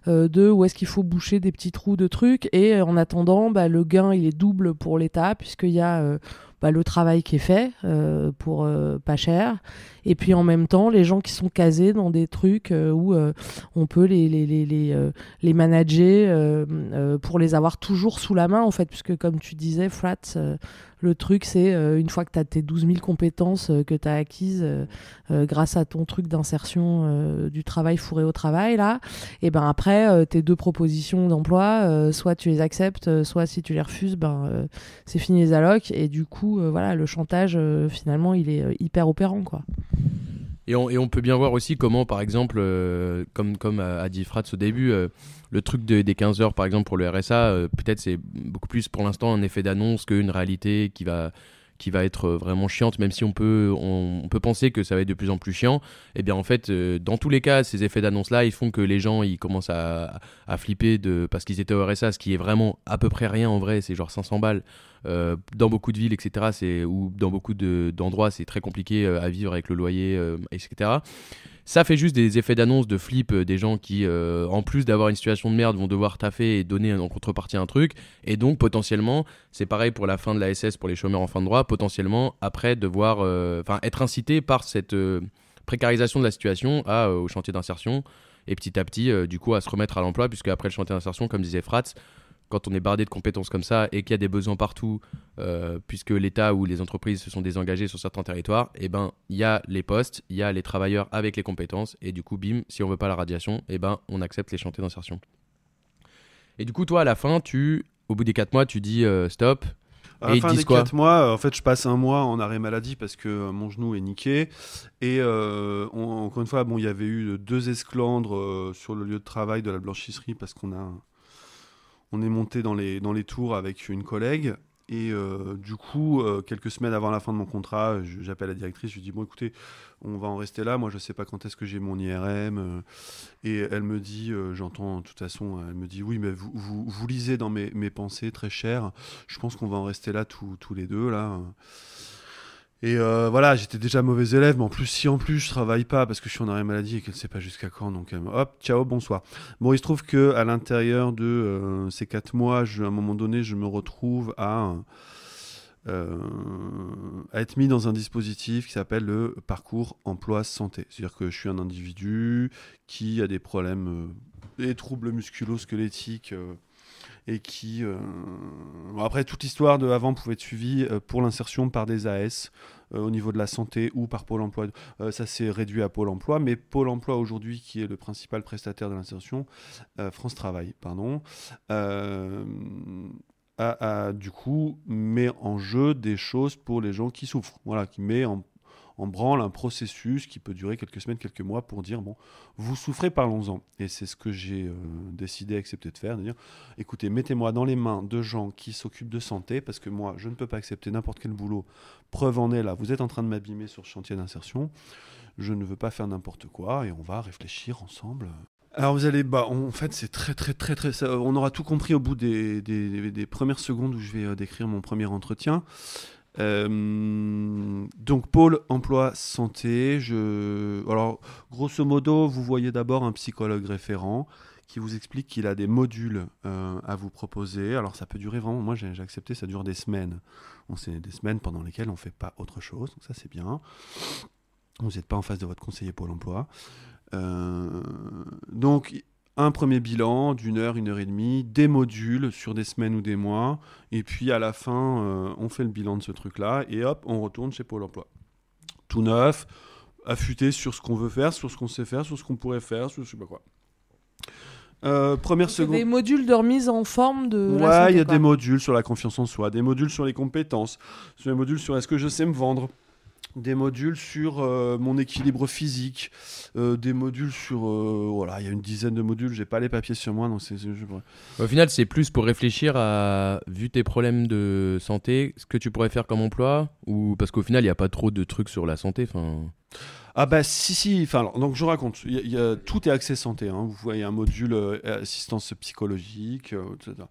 de où est-ce qu'il faut boucher des petits trous de trucs, et en attendant, le gain il est double pour l'État puisqu'il y a le travail qui est fait pour pas cher, et puis en même temps les gens qui sont casés dans des trucs où on peut les manager pour les avoir toujours sous la main en fait, puisque comme tu disais Frats, le truc c'est une fois que tu as tes 12 000 compétences que tu as acquises grâce à ton truc d'insertion du travail fourré au travail là, et ben après tes deux propositions d'emploi, soit tu les acceptes, soit si tu les refuses, c'est fini les allocs, et du coup voilà, le chantage finalement il est hyper opérant, quoi. Et on peut bien voir aussi comment, par exemple, comme a dit Frats au début, le truc des 15 heures, par exemple, pour le RSA, peut-être c'est beaucoup plus pour l'instant un effet d'annonce qu'une réalité qui va être vraiment chiante, même si on peut penser que ça va être de plus en plus chiant. Et bien en fait, dans tous les cas, ces effets d'annonce-là, ils font que les gens ils commencent à flipper parce qu'ils étaient au RSA, ce qui est vraiment à peu près rien en vrai, c'est genre 500 balles. Dans beaucoup de villes, etc., ou dans beaucoup d'endroits, c'est très compliqué à vivre avec le loyer, etc. Ça fait juste des effets d'annonce, de flip, des gens qui, en plus d'avoir une situation de merde, vont devoir taffer et donner en contrepartie un truc. Et donc, potentiellement, c'est pareil pour la fin de la SS, pour les chômeurs en fin de droit, potentiellement, après, devoir être incité par cette précarisation de la situation au chantier d'insertion. Et petit à petit, du coup, à se remettre à l'emploi, puisque après le chantier d'insertion, comme disait Frats, quand on est bardé de compétences comme ça et qu'il y a des besoins partout, puisque l'État ou les entreprises se sont désengagées sur certains territoires, et ben il y a les postes, il y a les travailleurs avec les compétences, et du coup bim, si on veut pas la radiation, et ben on accepte les chantiers d'insertion. Et du coup toi à la fin, au bout des 4 mois, tu dis stop. À la Et ils fin disent des quoi 4 mois, en fait, je passe un mois en arrêt maladie parce que mon genou est niqué. Et encore une fois, bon, il y avait eu 2 esclandres sur le lieu de travail de la blanchisserie parce qu'on est monté dans les tours avec une collègue. Et du coup, quelques semaines avant la fin de mon contrat, j'appelle la directrice, je lui dis bon écoutez, on va en rester là, moi je sais pas quand est-ce que j'ai mon IRM. Et elle me dit, j'entends de toute façon, elle me dit oui mais vous lisez dans mes pensées très chères, je pense qu'on va en rester là tous les deux là. Et voilà, j'étais déjà mauvais élève, mais si en plus je travaille pas parce que je suis en arrêt maladie et qu'elle ne sait pas jusqu'à quand, donc hop, ciao, bonsoir. Bon, il se trouve qu'à l'intérieur de ces 4 mois, à un moment donné, je me retrouve à être mis dans un dispositif qui s'appelle le parcours emploi santé. C'est-à-dire que je suis un individu qui a des problèmes, des troubles musculo-squelettiques, et qui... Après, toute l'histoire de avant pouvait être suivie pour l'insertion par des AS au niveau de la santé ou par Pôle emploi. Ça s'est réduit à Pôle emploi, mais Pôle emploi aujourd'hui, qui est le principal prestataire de l'insertion, France Travail, pardon, du coup, met en jeu des choses pour les gens qui souffrent. Voilà, qui met en branle un processus qui peut durer quelques semaines, quelques mois pour dire bon, vous souffrez, parlons-en. Et c'est ce que j'ai décidé, accepté de faire, de dire écoutez, mettez-moi dans les mains de gens qui s'occupent de santé, parce que moi, je ne peux pas accepter n'importe quel boulot. Preuve en est là, vous êtes en train de m'abîmer sur ce chantier d'insertion. Je ne veux pas faire n'importe quoi et on va réfléchir ensemble. Alors vous allez, en fait c'est très, on aura tout compris au bout des premières secondes où je vais décrire mon premier entretien. Donc Pôle emploi santé, alors grosso modo vous voyez d'abord un psychologue référent qui vous explique qu'il a des modules à vous proposer. Alors ça peut durer vraiment, moi j'ai accepté, ça dure des semaines. C'est des semaines pendant lesquelles on ne fait pas autre chose, donc ça c'est bien. Vous n'êtes pas en face de votre conseiller Pôle emploi. Donc un premier bilan d'1 heure, 1 heure et demie, des modules sur des semaines ou des mois, et puis à la fin, on fait le bilan de ce truc-là, et hop, on retourne chez Pôle emploi. Tout neuf, affûté sur ce qu'on veut faire, sur ce qu'on sait faire, sur ce qu'on pourrait faire, sur je sais pas quoi. Première seconde. Des modules de remise en forme de. Ouais, il y a des modules sur la confiance en soi, des modules sur les compétences, des modules sur est-ce que je sais me vendre. Des modules sur mon équilibre physique, des modules sur... voilà, il y a une dizaine de modules, j'ai pas les papiers sur moi, donc Au final, c'est plus pour réfléchir à, vu tes problèmes de santé, ce que tu pourrais faire comme emploi, ou parce qu'au final, il n'y a pas trop de trucs sur la santé, Ah bah si, enfin alors, donc je raconte, tout est axé santé, hein. Vous voyez un module assistance psychologique, etc.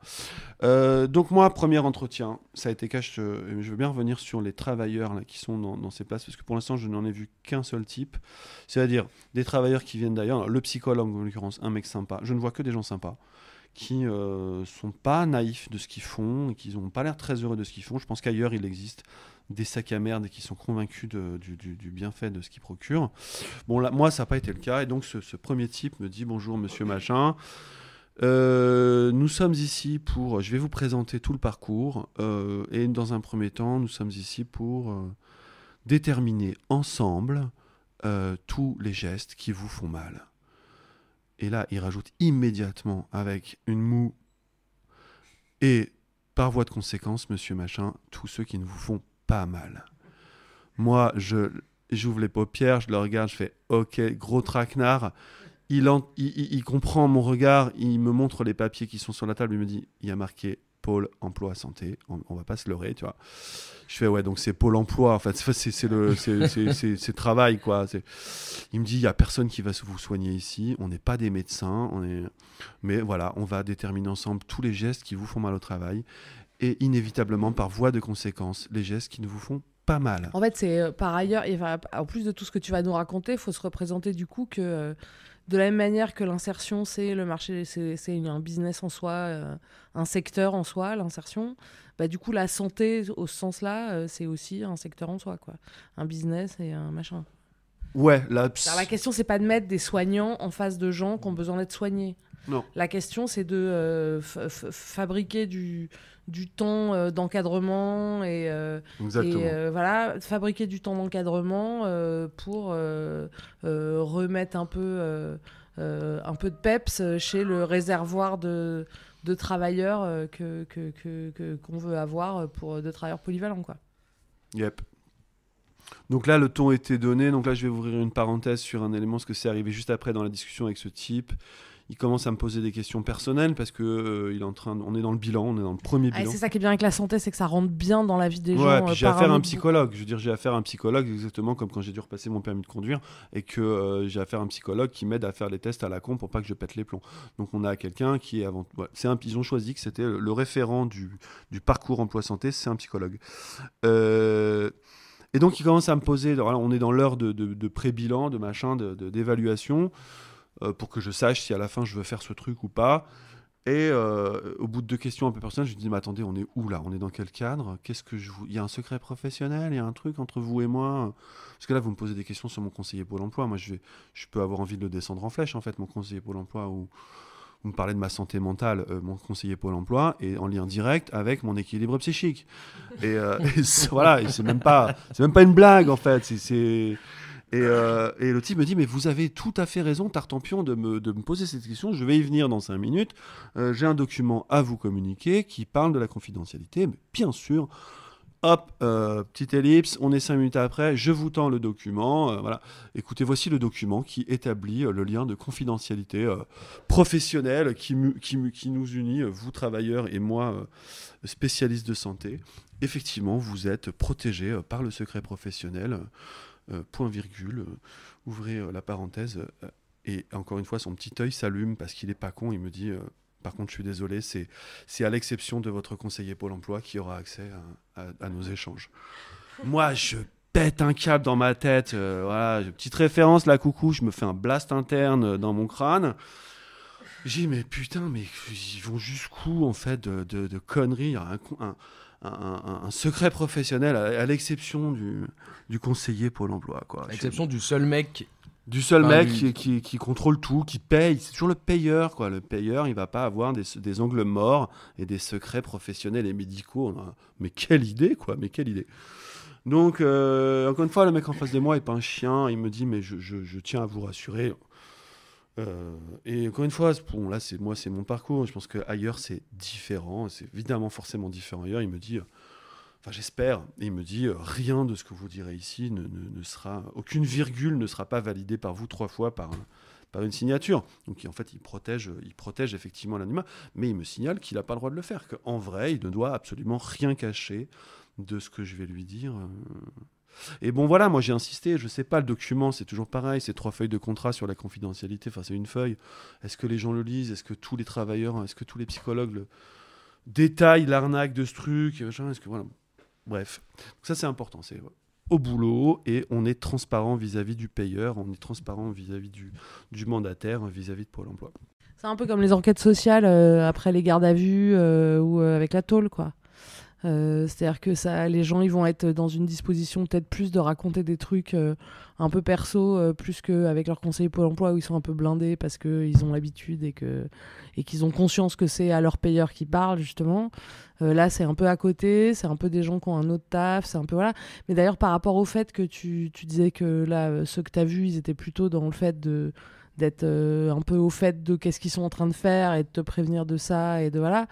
Donc moi, premier entretien, ça a été je veux bien revenir sur les travailleurs là, qui sont dans ces places, parce que pour l'instant je n'en ai vu qu'un seul type, c'est-à-dire des travailleurs qui viennent d'ailleurs, le psychologue en l'occurrence, un mec sympa, je ne vois que des gens sympas, qui sont pas naïfs de ce qu'ils font, et qui n'ont pas l'air très heureux de ce qu'ils font. Je pense qu'ailleurs il existe des sacs à merde et qui sont convaincus du bienfait de ce qu'ils procurent. Bon là, moi ça n'a pas été le cas, et donc ce premier type me dit bonjour monsieur machin, nous sommes ici pour, je vais vous présenter tout le parcours, et dans un premier temps nous sommes ici pour déterminer ensemble tous les gestes qui vous font mal. Et là, il rajoute immédiatement avec une moue et par voie de conséquence, monsieur machin, tous ceux qui ne vous font pas mal. Moi, j'ouvre les paupières, je le regarde, je fais ok, gros traquenard. Il comprend mon regard, il me montre les papiers qui sont sur la table, il me dit, il y a marqué Pôle emploi santé, on va pas se leurrer, tu vois. Je fais ouais, donc c'est Pôle emploi, en fait, c'est travail, quoi. Il me dit, il y a personne qui va vous soigner ici, on n'est pas des médecins, mais voilà, on va déterminer ensemble tous les gestes qui vous font mal au travail, et inévitablement, par voie de conséquence, les gestes qui ne vous font pas mal. En fait, c'est par ailleurs, en plus de tout ce que tu vas nous raconter, il faut se représenter du coup que de la même manière que l'insertion, c'est le marché, c'est un business en soi, un secteur en soi, l'insertion. Bah, du coup, la santé, au ce sens-là, c'est aussi un secteur en soi, quoi. Un business et un machin. Ouais, Alors, la question, c'est pas de mettre des soignants en face de gens qui ont besoin d'être soignés. Non. La question, c'est de fabriquer du temps d'encadrement et voilà, fabriquer du temps d'encadrement pour remettre un peu de peps chez le réservoir de de travailleurs qu'on veut avoir de travailleurs polyvalents, quoi. Yep. Donc là, le ton était donné. Donc là, je vais ouvrir une parenthèse sur un élément, parce que c'est arrivé juste après dans la discussion avec ce type. Il commence à me poser des questions personnelles parce que on est dans le bilan, on est dans le premier bilan. C'est ça qui est bien avec la santé, c'est que ça rentre bien dans la vie des gens. Ouais, puis j'ai affaire à un psychologue. Je veux dire, j'ai affaire à un psychologue exactement comme quand j'ai dû repasser mon permis de conduire et que j'ai affaire à un psychologue qui m'aide à faire les tests à la con pour pas que je pète les plombs. Donc on a quelqu'un qui est avant. Ouais, ils ont choisi que c'était le référent du parcours emploi-santé, c'est un psychologue. Et donc il commence à me poser. Voilà, on est dans l'heure de pré-bilan, de machin, d'évaluation. Pour que je sache si à la fin je veux faire ce truc ou pas. Et au bout de 2 questions un peu personnelles, je me dis mais attendez, on est où là ? On est dans quel cadre ? Il y a un secret professionnel ? Il y a un truc entre vous et moi ? Parce que là, vous me posez des questions sur mon conseiller Pôle emploi. Moi, je peux avoir envie de le descendre en flèche, en fait, mon conseiller Pôle emploi, ou vous me parlez de ma santé mentale, mon conseiller Pôle emploi, est en lien direct avec mon équilibre psychique. Et voilà, et c'est même pas une blague, en fait. Et le type me dit mais vous avez tout à fait raison Tartampion de me poser cette question, je vais y venir dans 5 minutes, j'ai un document à vous communiquer qui parle de la confidentialité, mais bien sûr, hop, petite ellipse, on est 5 minutes après, je vous tends le document, voilà, écoutez, voici le document qui établit le lien de confidentialité professionnelle qui nous unit, vous travailleurs et moi, spécialiste de santé. Effectivement, vous êtes protégés par le secret professionnel. Point virgule, ouvrez la parenthèse, et encore une fois son petit œil s'allume parce qu'il est pas con, il me dit par contre je suis désolé, c'est à l'exception de votre conseiller Pôle emploi qui aura accès à nos échanges. Moi je pète un câble dans ma tête, voilà, petite référence là, coucou, je me fais un blast interne dans mon crâne. J'ai dit mais putain, mais ils vont jusqu'où en fait de conneries, un secret professionnel à l'exception du conseiller Pôle emploi, quoi. À l'exception du seul mec qui contrôle tout, qui paye. C'est toujours le payeur, quoi. Le payeur, il va pas avoir des ongles morts et des secrets professionnels et médicaux. Mais quelle idée, quoi. Mais quelle idée. Donc, encore une fois, le mec en face de moi est pas un chien. Il me dit, mais je tiens à vous rassurer. Et encore une fois, bon, là c'est mon parcours. Je pense qu'ailleurs c'est différent, c'est évidemment forcément différent ailleurs. Il me dit, enfin j'espère, et il me dit rien de ce que vous direz ici ne sera, aucune virgule ne sera pas validée par vous 3 fois par une signature. Donc en fait il protège effectivement l'anonymat, mais il me signale qu'il n'a pas le droit de le faire, qu'en vrai il ne doit absolument rien cacher de ce que je vais lui dire. Et bon voilà, moi j'ai insisté, je sais pas, le document c'est toujours pareil, c'est 3 feuilles de contrat sur la confidentialité, enfin c'est une feuille. Est-ce que les gens le lisent ? Est-ce que tous les travailleurs, est-ce que tous les psychologues le détaillent l'arnaque de ce truc ? Est-ce que voilà. Bref, donc ça c'est important, c'est au boulot et on est transparent vis-à-vis du payeur, on est transparent vis-à-vis du mandataire, vis-à-vis de Pôle emploi. C'est un peu comme les enquêtes sociales après les gardes à vue ou avec la tôle, quoi. C'est-à-dire que les gens ils vont être dans une disposition peut-être plus de raconter des trucs un peu perso plus qu'avec leur conseiller Pôle emploi où ils sont un peu blindés parce qu'ils ont l'habitude et qu'ils ont conscience que c'est à leur payeur qui parle justement. Là c'est un peu à côté, c'est un peu des gens qui ont un autre taf, c'est un peu voilà. Mais d'ailleurs par rapport au fait que tu disais que là ceux que tu as vus ils étaient plutôt dans le fait d'être un peu au fait de qu'est-ce qu'ils sont en train de faire et de te prévenir de ça et de voilà.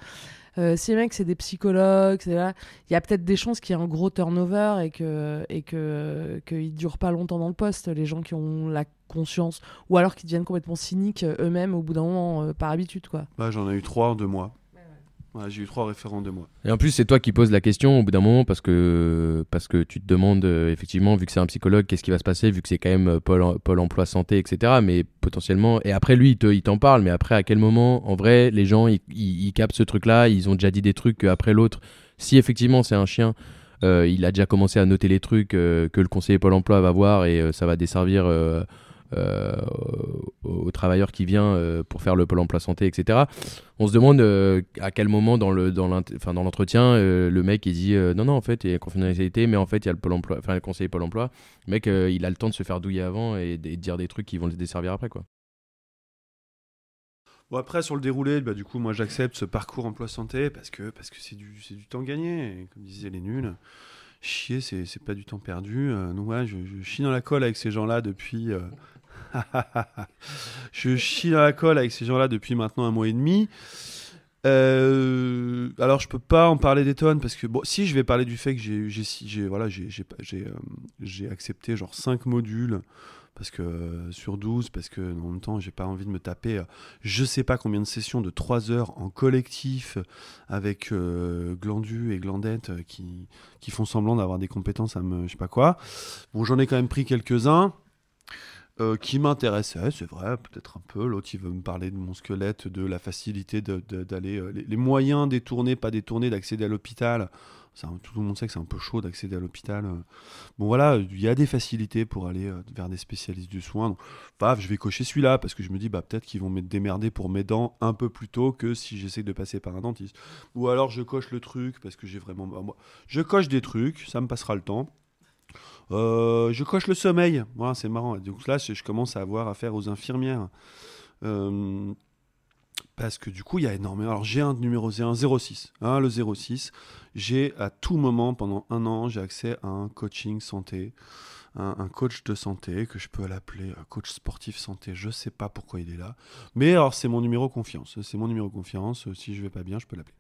Si les mecs c'est des psychologues, il y a peut-être des chances qu'il y ait un gros turnover et qu'ils durent pas longtemps dans le poste, les gens qui ont la conscience, ou alors qu'ils deviennent complètement cyniques eux-mêmes au bout d'un moment par habitude, quoi. Bah, j'en ai eu 3 en 2 mois. Ouais, j'ai eu 3 référents en 2 mois. Et en plus, c'est toi qui poses la question au bout d'un moment parce que tu te demandes effectivement, vu que c'est un psychologue, qu'est-ce qui va se passer, vu que c'est quand même Pôle emploi santé, etc. Mais potentiellement, et après lui, il t'en parle, mais après, à quel moment, en vrai, les gens, ils captent ce truc-là, ils ont déjà dit des trucs qu'après l'autre, si effectivement c'est un chien, il a déjà commencé à noter les trucs que le conseiller Pôle emploi va voir et ça va desservir au travailleur qui vient pour faire le Pôle emploi santé, etc. On se demande à quel moment dans l'entretien le mec il dit non en fait il y a la confidentialité, mais en fait il y a le conseiller Pôle emploi. Le mec il a le temps de se faire douiller avant et de dire des trucs qui vont le desservir après, quoi. Bon, après sur le déroulé, bah, du coup moi j'accepte ce parcours emploi santé parce que c'est du temps gagné, et comme disaient les nuls, chier c'est pas du temps perdu. Donc ouais, je chie dans la colle avec ces gens-là depuis je chie dans la colle avec ces gens-là depuis maintenant 1 mois et demi. Alors je peux pas en parler des tonnes parce que si je vais parler du fait que j'ai accepté genre 5 modules parce que sur 12 parce que en même temps j'ai pas envie de me taper je sais pas combien de sessions de 3 heures en collectif avec Glandu et Glandette qui font semblant d'avoir des compétences je sais pas quoi. Bon, j'en ai quand même pris quelques-uns qui m'intéressaient, c'est vrai, peut-être un peu. L'autre, il veut me parler de mon squelette, de la facilité d'aller... les moyens détournés, pas détournés, d'accéder à l'hôpital. Tout le monde sait que c'est un peu chaud d'accéder à l'hôpital. Bon, voilà, il y a des facilités pour aller vers des spécialistes du soin. Donc, paf, je vais cocher celui-là, parce que je me dis, peut-être qu'ils vont me démerder pour mes dents un peu plus tôt que si j'essaie de passer par un dentiste. Ou alors, je coche le truc, parce que j'ai vraiment... moi, je coche des trucs, ça me passera le temps. Je coche le sommeil, voilà, c'est marrant. Donc là, je commence à avoir affaire aux infirmières. Parce que du coup, il y a énormément. Alors, j'ai un numéro 06. Le 06, j'ai à tout moment, pendant 1 an, j'ai accès à un coaching santé, un coach de santé, que je peux l'appeler coach sportif santé. Je sais pas pourquoi il est là. Mais alors, c'est mon numéro confiance. C'est mon numéro confiance. Si je vais pas bien, je peux l'appeler.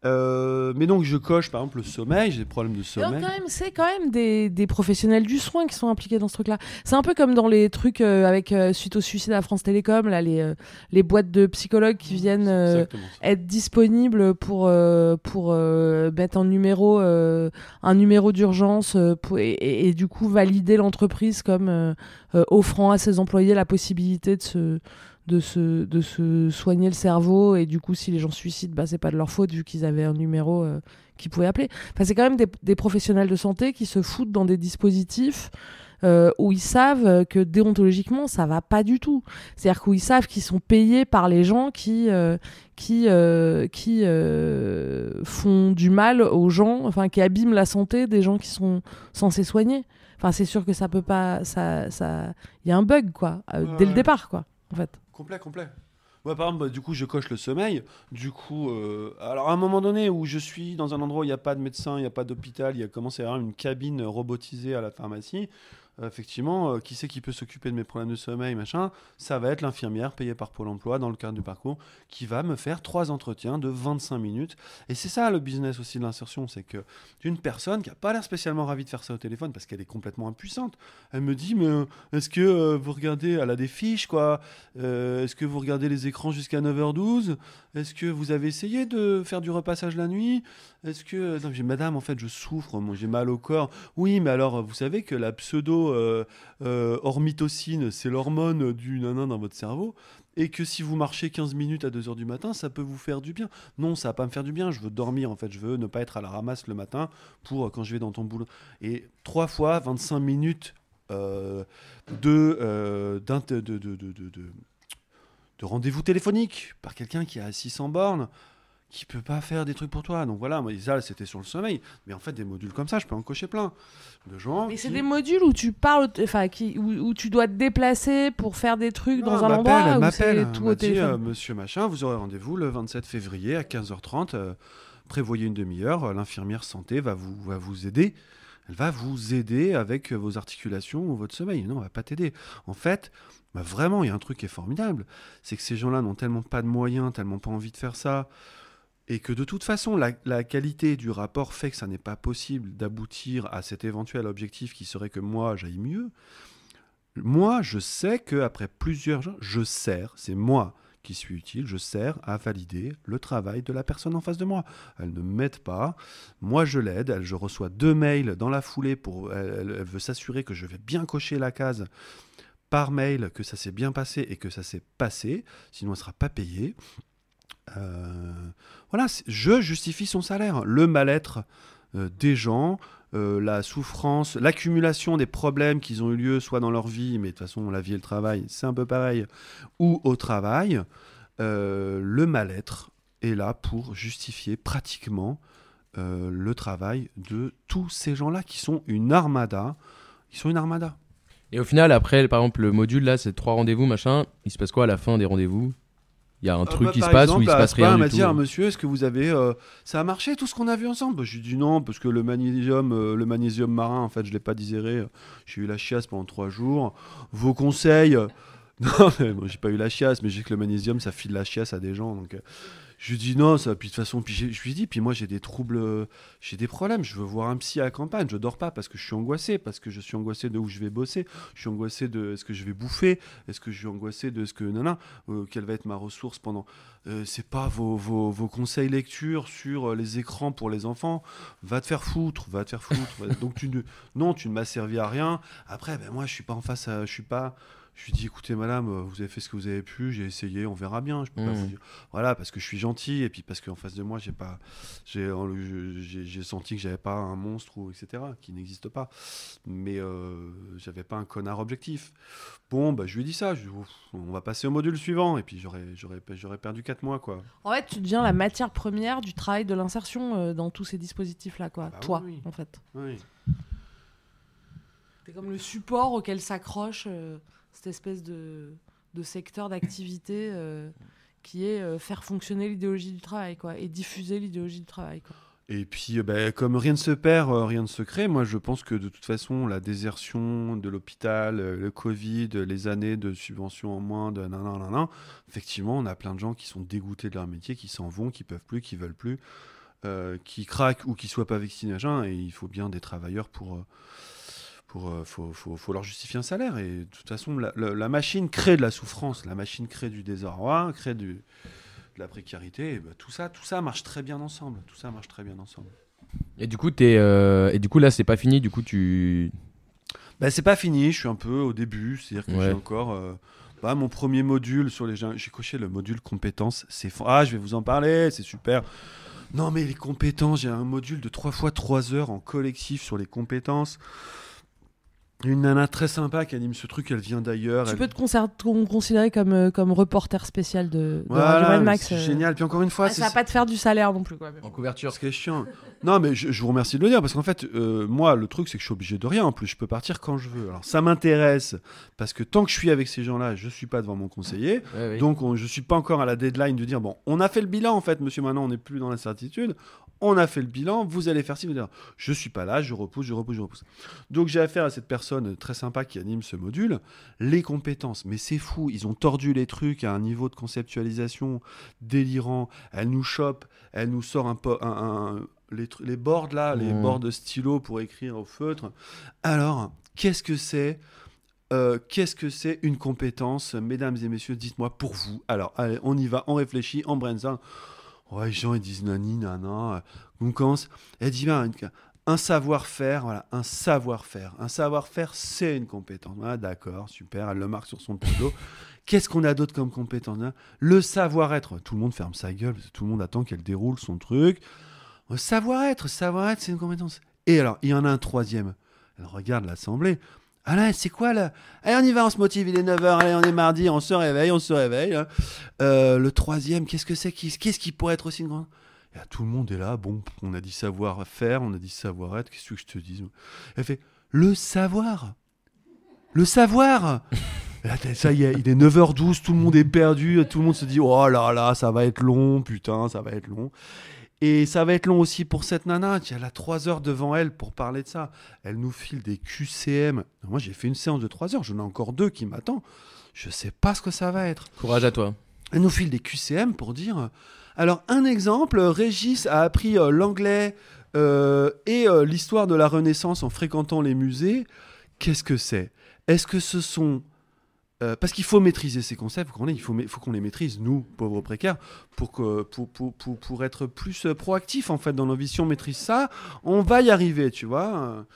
Mais donc je coche par exemple le sommeil, j'ai des problèmes de sommeil. C'est quand même des professionnels du soin qui sont impliqués dans ce truc-là. C'est un peu comme dans les trucs avec suite au suicide à France Télécom, là, les boîtes de psychologues qui viennent être disponibles pour mettre un numéro d'urgence et du coup valider l'entreprise comme offrant à ses employés la possibilité de se soigner le cerveau, et du coup si les gens se suicident, c'est pas de leur faute vu qu'ils avaient un numéro qu'ils pouvaient appeler. Enfin, c'est quand même des professionnels de santé qui se foutent dans des dispositifs où ils savent que déontologiquement ça va pas du tout. C'est-à-dire qu'ils savent qu'ils sont payés par les gens qui font du mal aux gens, enfin qui abîment la santé des gens qui sont censés soigner. Enfin, c'est sûr que ça peut pas, il y a un bug quoi, dès le départ quoi, en fait. Complet. Moi, par exemple, du coup, je coche le sommeil. Du coup, alors à un moment donné où je suis dans un endroit où il n'y a pas de médecin, il n'y a pas d'hôpital, il y a commencé à y avoir une cabine robotisée à la pharmacie. Effectivement, qui c'est qui peut s'occuper de mes problèmes de sommeil, machin, ça va être l'infirmière payée par Pôle emploi dans le cadre du parcours qui va me faire 3 entretiens de 25 minutes. Et c'est ça le business aussi de l'insertion, c'est que d'une personne qui n'a pas l'air spécialement ravie de faire ça au téléphone parce qu'elle est complètement impuissante. Elle me dit, mais est-ce que vous regardez, elle a des fiches quoi, est-ce que vous regardez les écrans jusqu'à 9h12 ? Est-ce que vous avez essayé de faire du repassage la nuit ? Est-ce que... Non, j'ai madame, en fait, je souffre, moi, j'ai mal au corps. Oui, mais alors, vous savez que la pseudo-ormytocine, c'est l'hormone du nanan dans votre cerveau, et que si vous marchez 15 minutes à 2h du matin, ça peut vous faire du bien. Non, ça va pas me faire du bien, je veux dormir, en fait, je veux ne pas être à la ramasse le matin pour quand je vais dans ton boulot. Et 3 fois 25 minutes de rendez-vous téléphonique par quelqu'un qui a 600 bornes, qui peut pas faire des trucs pour toi. Donc voilà, moi, ça, c'était sur le sommeil. Mais en fait, des modules comme ça, je peux en cocher plein. De gens mais c'est des modules où tu parles, où tu dois te déplacer pour faire des trucs dans un endroit où c'est tout au téléphone. Monsieur machin, vous aurez rendez-vous le 27 février à 15h30. Prévoyez une demi-heure. L'infirmière santé va vous aider. Elle va vous aider avec vos articulations ou votre sommeil. Non, elle va pas t'aider. En fait, vraiment, il y a un truc qui est formidable. C'est que ces gens-là n'ont tellement pas de moyens, tellement pas envie de faire ça, et que de toute façon, la qualité du rapport fait que ça n'est pas possible d'aboutir à cet éventuel objectif qui serait que moi, j'aille mieux. Moi, je sais qu'après plusieurs jours, c'est moi qui suis utile, je sers à valider le travail de la personne en face de moi. Elle ne m'aide pas, moi je l'aide, je reçois 2 mails dans la foulée, elle veut s'assurer que je vais bien cocher la case par mail, que ça s'est bien passé et que ça s'est passé, sinon elle ne sera pas payée. Voilà, je justifie son salaire, le mal-être des gens, la souffrance, l'accumulation des problèmes qu'ils ont eu lieu soit dans leur vie, mais de toute façon la vie et le travail c'est un peu pareil, ou au travail, le mal-être est là pour justifier pratiquement le travail de tous ces gens-là qui sont une armada. Et au final, après, par exemple, le module là, c'est 3 rendez-vous, machin, il se passe quoi à la fin des rendez-vous ? Il y a un truc qui se passe ou il se passe rien du tout. Dire, monsieur, est-ce que vous avez... ça a marché tout ce qu'on a vu ensemble ? Je lui dis non, parce que le magnésium marin, en fait, je ne l'ai pas digéré. J'ai eu la chiasse pendant 3 jours. Vos conseils... Non, mais bon, j'ai pas eu la chiasse, mais j'ai que le magnésium, ça file la chiasse à des gens. Donc, Je lui dis non, ça, puis de toute façon, puis je lui dis, puis moi j'ai des troubles, j'ai des problèmes, je veux voir un psy à la campagne, je dors pas parce que je suis angoissé, parce que je suis angoissé de où je vais bosser, je suis angoissé de est-ce que je vais bouffer, est-ce que je suis angoissé de ce que, quelle va être ma ressource pendant, c'est pas vos conseils lecture sur les écrans pour les enfants, va te faire foutre. Donc tu ne m'as servi à rien. Après, ben moi je suis pas en face, je lui dis, écoutez madame, vous avez fait ce que vous avez pu, j'ai essayé, on verra bien. Je peux pas vous dire. Voilà, parce que je suis gentil et puis parce qu'en face de moi, j'ai senti que j'avais pas un monstre ou etc. qui n'existe pas. Mais j'avais pas un connard objectif. Bon, bah je lui ai dit ça. Je lui ai dit, on va passer au module suivant et puis j'aurais perdu 4 mois quoi. En fait, tu deviens la matière première du travail de l'insertion dans tous ces dispositifs là quoi. Bah, toi, oui. en fait. Oui. T'es comme le support auquel s'accroche cette espèce de secteur d'activité qui est faire fonctionner l'idéologie du travail quoi, et diffuser l'idéologie du travail. Quoi. Et puis, comme rien ne se perd, rien ne se crée, moi je pense que de toute façon, la désertion de l'hôpital, le Covid, les années de subventions en moins, effectivement, on a plein de gens qui sont dégoûtés de leur métier, qui s'en vont, qui peuvent plus, qui veulent plus, qui craquent ou qui soient pas vaccinés, et il faut bien des travailleurs faut leur justifier un salaire. Et de toute façon, la machine crée de la souffrance, la machine crée du désarroi, crée de la précarité. Et tout ça marche très bien ensemble. Et du coup, là, c'est pas fini. Du coup, c'est pas fini. Je suis un peu au début. C'est-à-dire que j'ai encore mon premier module sur les gens. J'ai coché le module compétences. Je vais vous en parler. C'est super. Non, mais les compétences, j'ai un module de 3 fois 3 heures en collectif sur les compétences. Une nana très sympa qui anime ce truc, elle vient d'ailleurs. Tu peux te considérer comme reporter spécial de Radio Mad Max. C'est génial. Puis encore une fois, ça va pas te faire du salaire non plus. Quoi. En couverture. Ce qui est chiant. Non, mais je vous remercie de le dire parce qu'en fait, moi, le truc, c'est que je suis obligé de rien. En plus, je peux partir quand je veux. Alors, ça m'intéresse parce que tant que je suis avec ces gens-là, je suis pas devant mon conseiller. Oui. Donc, je suis pas encore à la deadline de dire bon, on a fait le bilan en fait, monsieur. Maintenant, on n'est plus dans l'incertitude. On a fait le bilan, vous allez faire ci, vous allez faire. Je suis pas là, je repousse. Donc j'ai affaire à cette personne très sympa qui anime ce module. Les compétences, mais c'est fou, ils ont tordu les trucs à un niveau de conceptualisation délirant. Elle nous chope, elle nous sort les boards là, les boards de stylo pour écrire au feutre. Alors, qu'est-ce que c'est une compétence, mesdames et messieurs, dites-moi pour vous. Alors, allez, on y va, on réfléchit, on brainstorm. Ouais, les gens, ils disent nana. On commence. Elle dit, un savoir-faire, voilà, un savoir-faire. Un savoir-faire, c'est une compétence. Ah, d'accord, super, elle le marque sur son tableau. Qu'est-ce qu'on a d'autre comme compétence ? Le savoir-être. Tout le monde ferme sa gueule, tout le monde attend qu'elle déroule son truc. Le savoir-être, c'est une compétence. Et alors, il y en a un troisième. Elle regarde l'assemblée. Ah là, c'est quoi là ? Allez, on y va, on se motive, il est 9h, allez, on est mardi, on se réveille. Hein. Le troisième, qu'est-ce que c'est ? Qu'est-ce qui pourrait être aussi une grande ? Et là, tout le monde est là, bon, on a dit savoir-faire, on a dit savoir-être, qu'est-ce que je te dis ? Elle fait, le savoir ! Là, ça y est, il est 9h12, tout le monde est perdu, tout le monde se dit, oh là là, ça va être long, putain, ça va être long. Et ça va être long aussi pour cette nana, elle a 3 heures devant elle pour parler de ça. Elle nous file des QCM. Moi, j'ai fait une séance de 3 heures, j'en ai encore 2 qui m'attendent. Je sais pas ce que ça va être. Courage à toi. Elle nous file des QCM pour dire... Alors, un exemple, Régis a appris l'anglais et l'histoire de la Renaissance en fréquentant les musées. Qu'est-ce que c'est ? Est-ce que ce sont... parce qu'il faut maîtriser ces concepts, il faut qu'on les maîtrise, nous, pauvres précaires, pour être plus proactifs en fait dans nos vies. Si on maîtrise ça, on va y arriver, tu vois.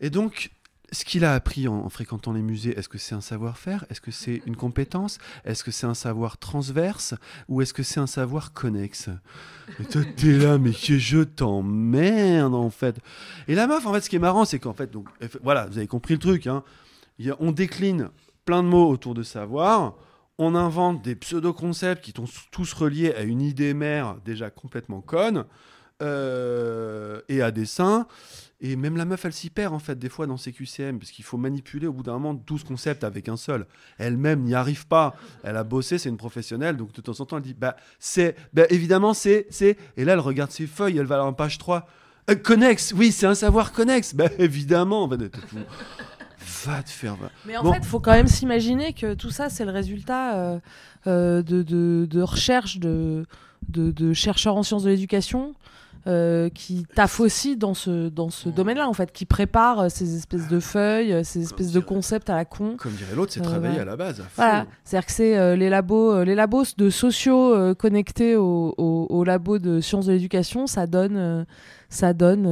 Et donc, ce qu'il a appris en fréquentant les musées, est-ce que c'est un savoir-faire ? Est-ce que c'est une compétence ? Est-ce que c'est un savoir transverse ? Ou est-ce que c'est un savoir connexe ? Et toi, t'es là, mais que je t'emmerde, en fait. Et la meuf, en fait, ce qui est marrant, c'est qu'en fait, donc, voilà, vous avez compris le truc, hein. On décline plein de mots autour de savoir, on invente des pseudo-concepts qui sont tous reliés à une idée mère déjà complètement conne, et à dessein, et même la meuf elle s'y perd en fait des fois dans ses QCM, parce qu'il faut manipuler au bout d'un moment 12 concepts avec un seul. Elle-même n'y arrive pas, elle a bossé, c'est une professionnelle, donc de temps en temps elle dit évidemment c'est, et là elle regarde ses feuilles, elle va à la page 3, connexe, oui c'est un savoir connexe, évidemment, va te faire. Mais en fait, il faut quand même s'imaginer que tout ça, c'est le résultat de recherche de de chercheurs en sciences de l'éducation qui taffent aussi dans ce domaine-là, en fait, qui préparent ces espèces de feuilles, ces espèces de concepts à la con. Comme dirait l'autre, c'est travailler à la base. Voilà, c'est-à-dire que c'est les labos de sociaux connectés aux labos de sciences de l'éducation, ça donne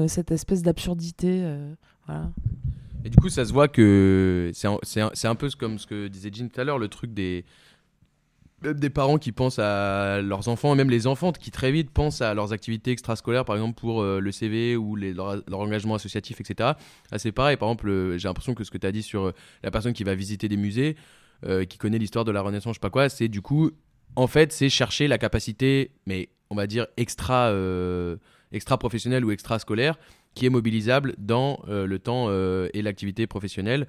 cette espèce d'absurdité. Voilà. Et du coup, ça se voit que c'est un peu comme ce que disait Jean tout à l'heure, le truc des parents qui pensent à leurs enfants, et même les enfants qui très vite pensent à leurs activités extrascolaires, par exemple pour le CV ou leur engagement associatif, etc. Là, c'est pareil, par exemple, j'ai l'impression que ce que tu as dit sur la personne qui va visiter des musées, qui connaît l'histoire de la Renaissance, je sais pas quoi, c'est du coup, en fait, c'est chercher la capacité, mais on va dire extra professionnelle ou extra scolaire, qui est mobilisable dans le temps et l'activité professionnelle.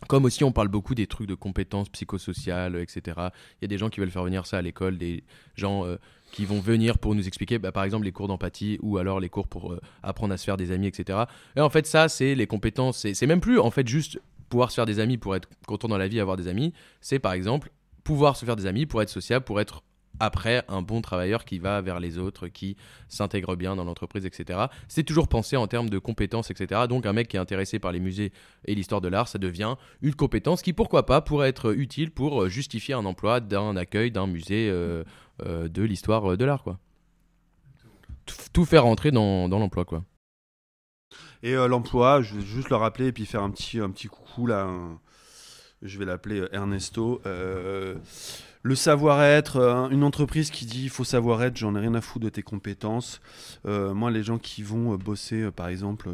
Comme aussi, on parle beaucoup des trucs de compétences psychosociales, etc. Il y a des gens qui veulent faire venir ça à l'école, des gens qui vont venir pour nous expliquer, par exemple, les cours d'empathie ou alors les cours pour apprendre à se faire des amis, etc. Et en fait, ça, c'est les compétences. C'est même plus, en fait, juste pouvoir se faire des amis pour être content dans la vie, avoir des amis. C'est, par exemple, pouvoir se faire des amis pour être sociable, pour être après un bon travailleur qui va vers les autres, qui s'intègre bien dans l'entreprise, etc. C'est toujours pensé en termes de compétences, etc. Donc un mec qui est intéressé par les musées et l'histoire de l'art, ça devient une compétence qui, pourquoi pas, pourrait être utile pour justifier un emploi d'un accueil d'un musée de l'histoire de l'art, quoi. Tout faire rentrer dans l'emploi, quoi. Et l'emploi, je vais juste le rappeler et puis faire un petit coucou là. Je vais l'appeler Ernesto. Le savoir-être, une entreprise qui dit il faut savoir-être, j'en ai rien à foutre de tes compétences. Moi, les gens qui vont bosser, par exemple,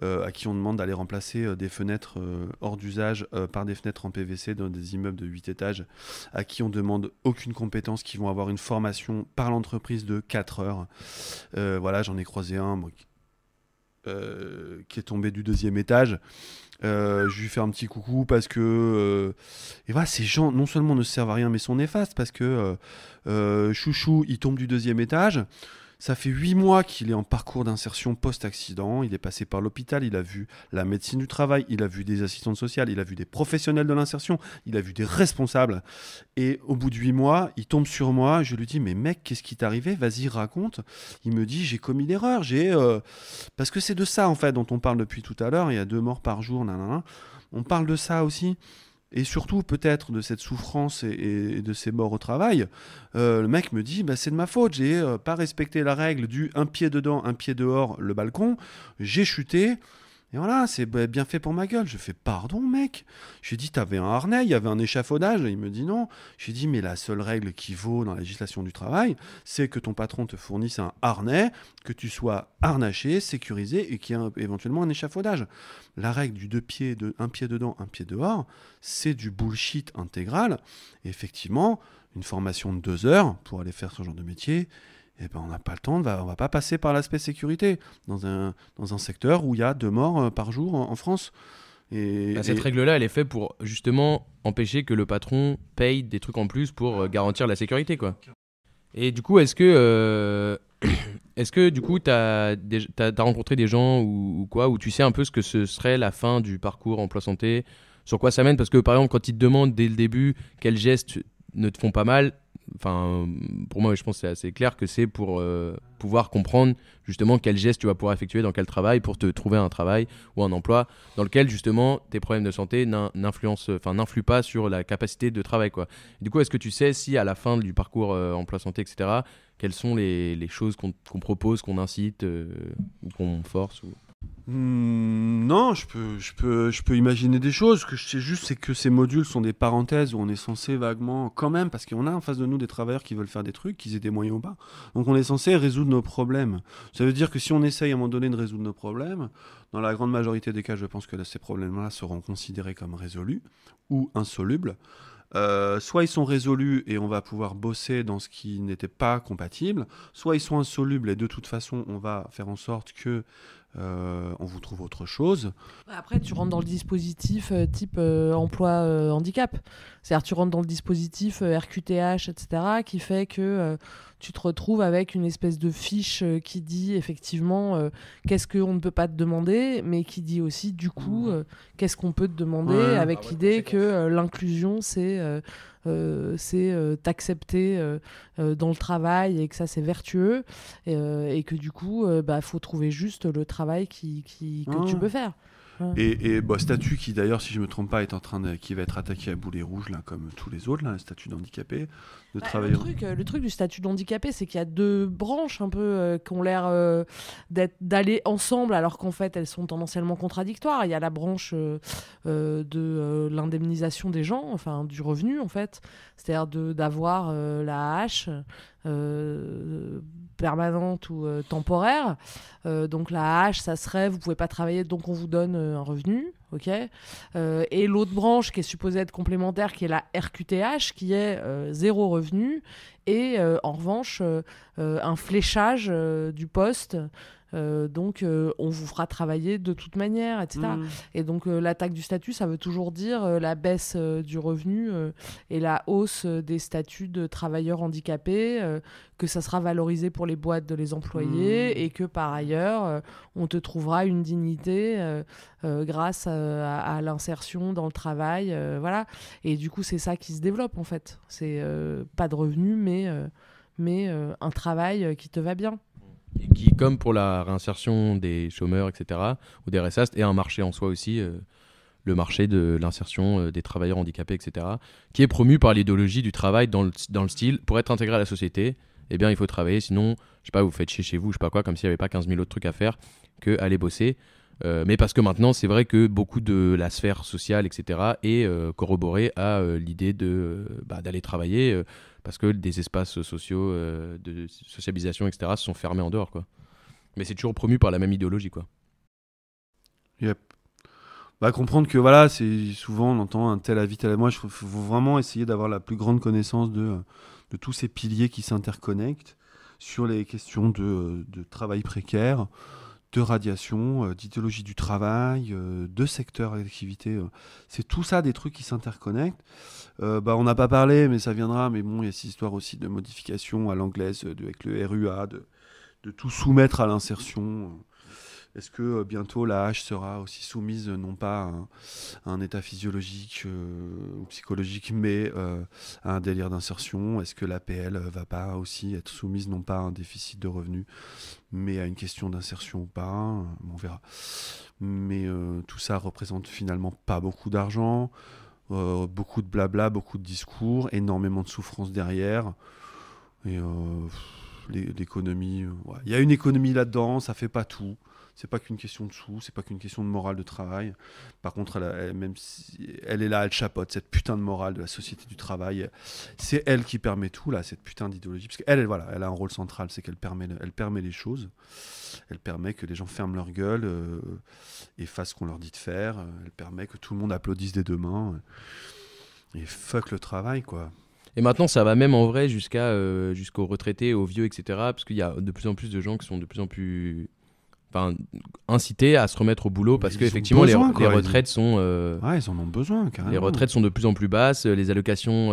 à qui on demande d'aller remplacer des fenêtres hors d'usage par des fenêtres en PVC dans des immeubles de 8 étages, à qui on demande aucune compétence, qui vont avoir une formation par l'entreprise de 4 heures. Voilà, j'en ai croisé un moi, qui est tombé du 2e étage. Je lui fais un petit coucou parce que et voilà, ces gens non seulement ne servent à rien mais sont néfastes parce que chouchou il tombe du 2e étage, ça fait 8 mois qu'il est en parcours d'insertion post-accident, il est passé par l'hôpital, il a vu la médecine du travail, il a vu des assistantes sociales, il a vu des professionnels de l'insertion, il a vu des responsables, et au bout de 8 mois il tombe sur moi, je lui dis mais mec qu'est-ce qui t'est arrivé, vas-y raconte. Il me dit j'ai commis l'erreur, parce que c'est de ça en fait dont on parle depuis tout à l'heure, il y a 2 morts par jour, nanana. On parle de ça aussi. Et surtout peut-être de cette souffrance et de ces morts au travail, le mec me dit c'est de ma faute, j'ai pas respecté la règle du un pied dedans, un pied dehors, le balcon, j'ai chuté, et voilà, c'est bien fait pour ma gueule. Je fais pardon mec, j'ai dit t'avais un harnais, il y avait un échafaudage, il me dit non. J'ai dit mais la seule règle qui vaut dans la législation du travail, c'est que ton patron te fournisse un harnais, que tu sois harnaché, sécurisé et qu'il y ait éventuellement un échafaudage. La règle du 2 pieds, un pied dedans, un pied dehors, c'est du bullshit intégral. Et effectivement, une formation de 2 heures pour aller faire ce genre de métier, on n'a pas le temps, on va pas passer par l'aspect sécurité dans un secteur où il y a 2 morts par jour en France. Cette règle-là, elle est faite pour justement empêcher que le patron paye des trucs en plus pour garantir la sécurité, quoi. Et du coup, est-ce que du coup, t'as rencontré des gens ou quoi, où tu sais un peu ce que ce serait la fin du parcours emploi santé, sur quoi ça mène? Parce que par exemple, quand ils te demandent dès le début quels gestes ne te font pas mal, enfin, pour moi, je pense que c'est assez clair que c'est pour pouvoir comprendre justement quels gestes tu vas pouvoir effectuer dans quel travail pour te trouver un travail ou un emploi dans lequel justement tes problèmes de santé n'influent pas sur la capacité de travail, quoi. Et du coup, est-ce que tu sais si à la fin du parcours emploi santé, etc., quelles sont les choses qu'on propose, qu'on incite ou qu'on force Non, je peux imaginer des choses. Ce que je sais juste, c'est que ces modules sont des parenthèses où on est censé vaguement, quand même, parce qu'on a en face de nous des travailleurs qui veulent faire des trucs, qu'ils aient des moyens ou pas. Donc on est censé résoudre nos problèmes. Ça veut dire que si on essaye à un moment donné de résoudre nos problèmes, dans la grande majorité des cas, je pense que ces problèmes-là seront considérés comme résolus ou insolubles. Soit ils sont résolus et on va pouvoir bosser dans ce qui n'était pas compatible, soit ils sont insolubles et de toute façon on va faire en sorte que on vous trouve autre chose. Après, tu rentres dans le dispositif type emploi handicap. C'est-à-dire tu rentres dans le dispositif RQTH, etc., qui fait que tu te retrouves avec une espèce de fiche qui dit effectivement qu'est-ce qu'on ne peut pas te demander, mais qui dit aussi du coup qu'est-ce qu'on peut te demander, avec l'idée que l'inclusion, c'est c'est t'accepter dans le travail et que ça c'est vertueux et que du coup faut trouver juste le travail que tu peux faire. Et statut qui d'ailleurs, si je me trompe pas, est en train qui va être attaqué à boulet rouge là, comme tous les autres, là, le statut d'handicapé, de travailleurs. Le truc du statut d'handicapé, c'est qu'il y a deux branches un peu qui ont l'air d'aller ensemble, alors qu'en fait elles sont tendanciellement contradictoires. Il y a la branche de l'indemnisation des gens, enfin du revenu en fait, c'est-à-dire d'avoir la hache permanente ou temporaire. Donc la hache, ça serait vous pouvez pas travailler, donc on vous donne un revenu, ok. Et l'autre branche qui est supposée être complémentaire, qui est la RQTH, qui est zéro revenu et en revanche un fléchage du poste. Donc on vous fera travailler de toute manière, etc. Et donc l'attaque du statut, ça veut toujours dire la baisse du revenu et la hausse des statuts de travailleurs handicapés, que ça sera valorisé pour les boîtes de les employer et que par ailleurs on te trouvera une dignité grâce à l'insertion dans le travail, voilà. Et du coup c'est ça qui se développe en fait, c'est pas de revenu mais un travail qui te va bien. Et qui, comme pour la réinsertion des chômeurs, etc., ou des RSA, est un marché en soi aussi, le marché de l'insertion des travailleurs handicapés, etc., qui est promu par l'idéologie du travail dans le style, pour être intégré à la société, eh bien, il faut travailler, sinon, je sais pas, vous faites chier chez vous, je sais pas quoi, comme s'il n'y avait pas 15 000 autres trucs à faire que aller bosser. Mais parce que maintenant, c'est vrai que beaucoup de la sphère sociale, etc., est corroborée à l'idée d'aller travailler, parce que des espaces sociaux, de sociabilisation, etc., se sont fermés en dehors, quoi. Mais c'est toujours promu par la même idéologie, quoi. Yep. Comprendre que voilà, c'est souvent on entend un tel avis, tel avis. Moi, il faut vraiment essayer d'avoir la plus grande connaissance de tous ces piliers qui s'interconnectent sur les questions de travail précaire, de radiation, d'idéologie du travail, de secteur d'activité. C'est tout ça des trucs qui s'interconnectent. On n'a pas parlé, mais ça viendra. Mais bon, il y a cette histoire aussi de modification à l'anglaise avec le RUA, de tout soumettre à l'insertion. Est-ce que bientôt la hache sera aussi soumise non pas à un état physiologique ou psychologique, mais à un délire d'insertion? Est-ce que l'APL va pas aussi être soumise non pas à un déficit de revenus, mais à une question d'insertion ou pas? On verra. Mais tout ça représente finalement pas beaucoup d'argent, beaucoup de blabla, beaucoup de discours, énormément de souffrance derrière. Et l'économie, il y a une économie là-dedans, ça fait pas tout. C'est pas qu'une question de sous, c'est pas qu'une question de morale de travail. Par contre, même si elle est là, elle chapeaute cette putain de morale de la société du travail. C'est elle qui permet tout, là, cette putain d'idéologie. Parce qu'elle, elle a un rôle central, c'est qu'elle permet les choses. Elle permet que les gens ferment leur gueule et fassent ce qu'on leur dit de faire. Elle permet que tout le monde applaudisse des deux mains. Et fuck le travail, quoi. Et maintenant, ça va même en vrai jusqu'aux retraités, aux vieux, etc. Parce qu'il y a de plus en plus de gens qui sont de plus en plus... incités à se remettre au boulot parce qu'effectivement les retraites sont ils en ont besoin carrément. Les retraites sont de plus en plus basses, les allocations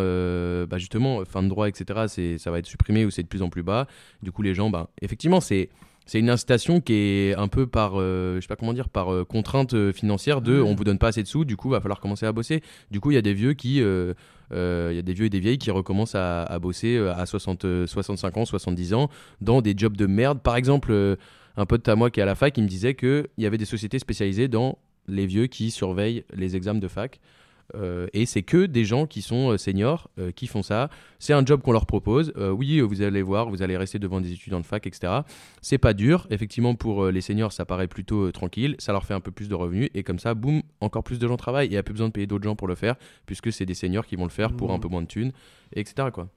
justement fin de droit, etc., ça va être supprimé ou c'est de plus en plus bas. Du coup les gens effectivement c'est une incitation qui est un peu par par contrainte financière on vous donne pas assez de sous, du coup va falloir commencer à bosser. Du coup il y a des vieux qui il y a des vieux et des vieilles qui recommencent à bosser à 65 ans, 70 ans dans des jobs de merde. Par exemple, un pote à moi qui est à la fac, il me disait qu'il y avait des sociétés spécialisées dans les vieux qui surveillent les examens de fac. Et c'est que des gens qui sont seniors qui font ça. C'est un job qu'on leur propose. Oui, vous allez voir, vous allez rester devant des étudiants de fac, etc. C'est pas dur. Effectivement, pour les seniors, ça paraît plutôt tranquille. Ça leur fait un peu plus de revenus. Et comme ça, boum, encore plus de gens travaillent. Et il n'y a plus besoin de payer d'autres gens pour le faire, puisque c'est des seniors qui vont le faire pour un peu moins de thunes, etc., quoi.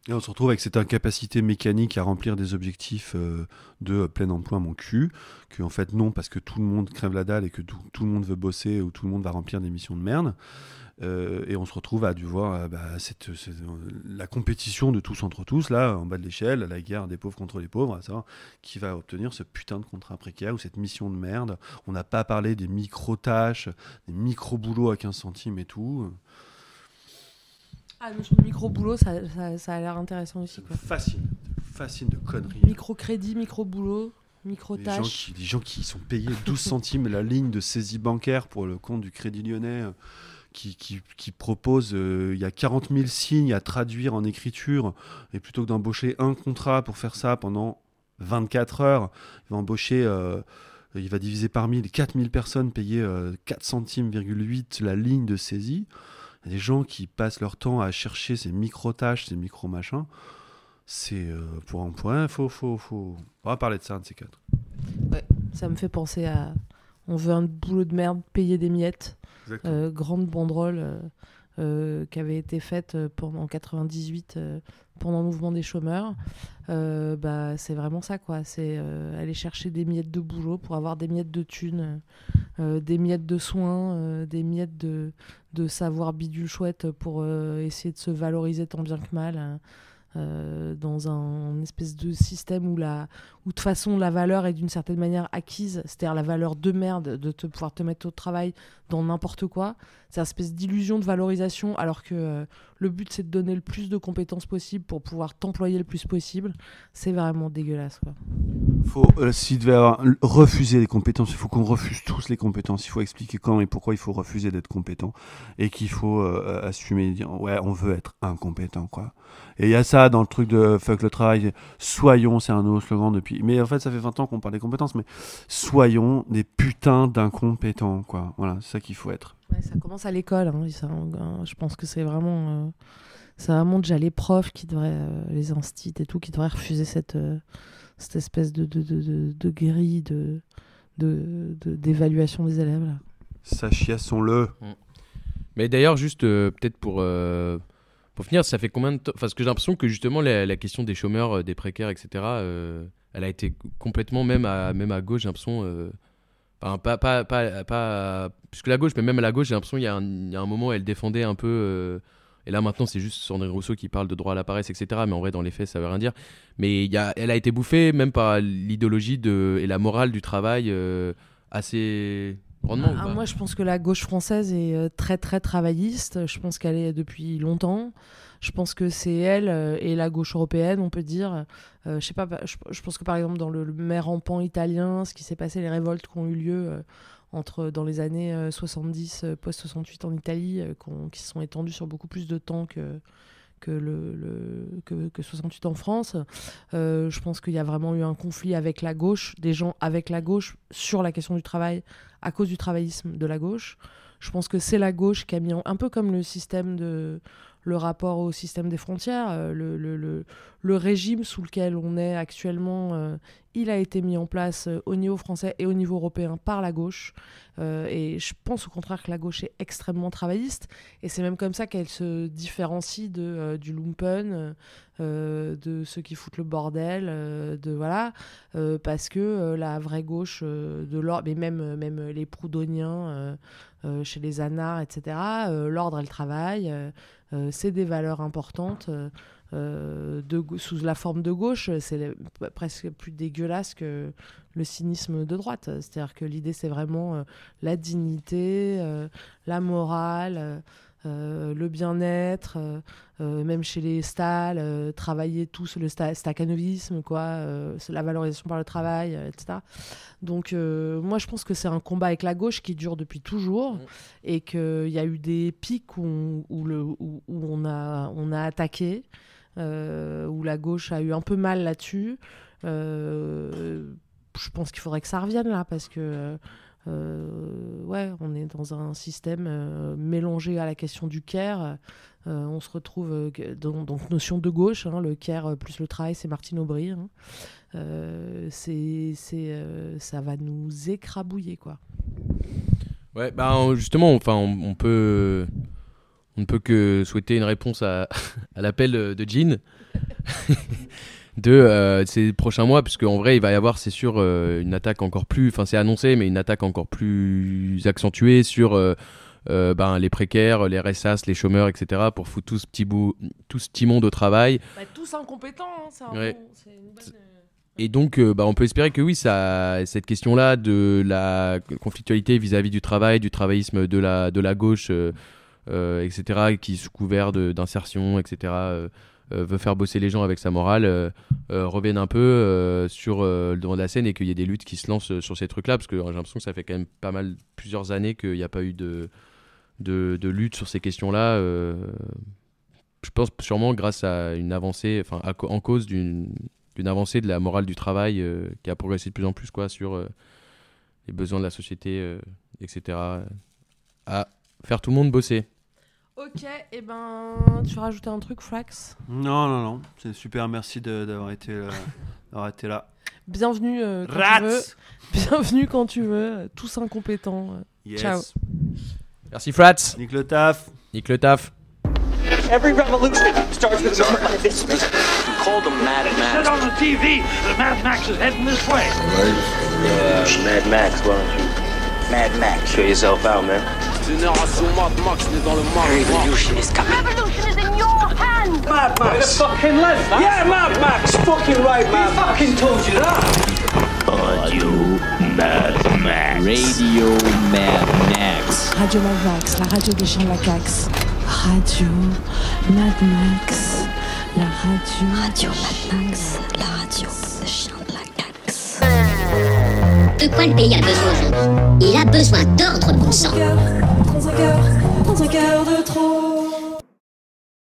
Et on se retrouve avec cette incapacité mécanique à remplir des objectifs de plein emploi mon cul, que en fait non, parce que tout le monde crève la dalle et que tout le monde veut bosser ou tout le monde va remplir des missions de merde. Et on se retrouve à devoir la compétition de tous entre tous, là, en bas de l'échelle, la guerre des pauvres contre les pauvres, à savoir qui va obtenir ce putain de contrat précaire ou cette mission de merde. On n'a pas parlé des micro-tâches, des micro-boulots à 15 centimes et tout. Ah, la notion de micro-boulot, ça a l'air intéressant aussi, quoi. Fascine de conneries. Micro-crédit, micro-boulot, micro-tâches. Les gens qui sont payés 12 centimes la ligne de saisie bancaire pour le compte du Crédit Lyonnais, qui propose, il y a 40 000 signes à traduire en écriture, et plutôt que d'embaucher un contrat pour faire ça pendant 24 heures, il va diviser par 1000, 4000 personnes payer 4 centimes,8 la ligne de saisie. Il y a des gens qui passent leur temps à chercher ces micro-tâches, ces micro-machins. C'est on va parler de ça, un de ces quatre. Ouais, ça me fait penser à... On veut un boulot de merde, payer des miettes. Grande banderole qui avait été faite en 98 pendant le mouvement des chômeurs. C'est vraiment ça, quoi. C'est aller chercher des miettes de boulot pour avoir des miettes de thunes, des miettes de soins, des miettes de savoir bidule chouette pour essayer de se valoriser tant bien que mal. Dans un espèce de système où de toute façon la valeur est d'une certaine manière acquise, c'est-à-dire la valeur de merde de pouvoir te mettre au travail dans n'importe quoi. C'est une espèce d'illusion de valorisation, alors que le but c'est de donner le plus de compétences possible pour pouvoir t'employer le plus possible. C'est vraiment dégueulasse, quoi. S'il devait avoir refuser les compétences, il faut qu'on refuse tous les compétences. Il faut expliquer quand et pourquoi il faut refuser d'être compétent, et qu'il faut assumer et dire ouais, on veut être incompétent, quoi. Et il y a ça dans le truc de fuck le travail, soyons, c'est un nouveau slogan depuis. Mais en fait, ça fait 20 ans qu'on parle des compétences, mais soyons des putains d'incompétents, quoi. Voilà, c'est ça qu'il faut être. Ouais, ça commence à l'école, hein, je pense que c'est vraiment déjà les profs qui devraient, les instits et tout, qui devraient refuser cette espèce de grille d'évaluation des élèves, là. Ça chiassons-le. Mais d'ailleurs, juste peut-être pour finir, ça fait combien de temps... Parce que j'ai l'impression que justement la question des chômeurs, des précaires, etc., elle a été complètement, même à gauche, j'ai l'impression... pas puisque la gauche, mais même à la gauche, j'ai l'impression qu'il y a un moment où elle défendait un peu... et là maintenant c'est juste Sandrine Rousseau qui parle de droit à la paresse, etc. Mais en vrai dans les faits ça veut rien dire. Mais elle a été bouffée même par l'idéologie et la morale du travail assez grandement. Moi je pense que la gauche française est très très travailliste. Je pense qu'elle est depuis longtemps. Je pense que c'est elle et la gauche européenne, on peut dire. Je sais pas, je pense que par exemple dans le maire rampant italien, ce qui s'est passé, les révoltes qui ont eu lieu dans les années 70, post-68 en Italie, qui se sont étendues sur beaucoup plus de temps que 68 en France. Je pense qu'il y a vraiment eu un conflit avec la gauche, des gens avec la gauche sur la question du travail à cause du travaillisme de la gauche. Je pense que c'est la gauche qui a mis un peu comme le rapport au système des frontières, le régime sous lequel on est actuellement, il a été mis en place au niveau français et au niveau européen par la gauche. Et je pense au contraire que la gauche est extrêmement travailliste. Et c'est même comme ça qu'elle se différencie du lumpen, de ceux qui foutent le bordel, parce que la vraie gauche de l'ordre, mais même les proudhoniens chez les anards, etc., l'ordre et le travail, c'est des valeurs importantes. Sous la forme de gauche, c'est presque plus dégueulasse que le cynisme de droite. C'est-à-dire que l'idée, c'est vraiment la dignité, la morale, le bien-être, même chez les stalls, travailler tous le stakhanovisme, la valorisation par le travail, etc. Donc moi je pense que c'est un combat avec la gauche qui dure depuis toujours, et qu'il y a eu des pics où on a attaqué, où la gauche a eu un peu mal là-dessus. Je pense qu'il faudrait que ça revienne là, parce que on est dans un système mélangé à la question du care. On se retrouve donc notion de gauche, hein, le care plus le travail, c'est Martine Aubry. Hein. Ça va nous écrabouiller, quoi. Ouais, justement, on ne peut que souhaiter une réponse à l'appel de Jean de ces prochains mois, puisque en vrai il va y avoir, c'est sûr, une attaque encore plus, c'est annoncé, mais une attaque encore plus accentuée sur les précaires, les RSAS, les chômeurs, etc., pour foutre tout ce petit monde au travail. Tous incompétents, hein, c'est une bonne... Et donc, on peut espérer que oui, cette question-là de la conflictualité vis-à-vis du travail, du travaillisme de la gauche, etc., qui sous couvert d'insertion, etc., veut faire bosser les gens avec sa morale, reviennent un peu sur le devant de la scène, et qu'il y ait des luttes qui se lancent sur ces trucs-là, parce que j'ai l'impression que ça fait quand même plusieurs années qu'il n'y a pas eu de lutte sur ces questions-là. Je pense sûrement grâce à une avancée, en cause d'une avancée de la morale du travail qui a progressé de plus en plus quoi, sur les besoins de la société, etc. À faire tout le monde bosser. Ok, et tu rajoutais un truc, Frax? Non, c'est super, merci d'avoir été là. Bienvenue quand tu veux. Bienvenue quand tu veux, tous incompétents. Yes. Ciao. Merci Frats. Nique le taf. Nique le taf. Every revolution starts with a moment like this. You call them Mad Said Max. on the TV that Mad Max is heading this way. Mad Max, why don't you? Mad Max, show yourself out, man. Génération Mad Max, né dans le marbre. Revolution is coming. Revolution is in your hands. Mad Max. Fucking left. Yeah, Mad Max. Fucking right, man. He fucking told you that. Radio Mad Max. Radio Mad Max. Radio Mad Max, la radio des chiens de la Cax. Radio Mad Max, la radio. Radio Mad Max, la radio des chiens de la Cax. De quoi le pays a besoin aujourd'hui? Il a besoin d'ordre, bon sang. 35 heures de trop.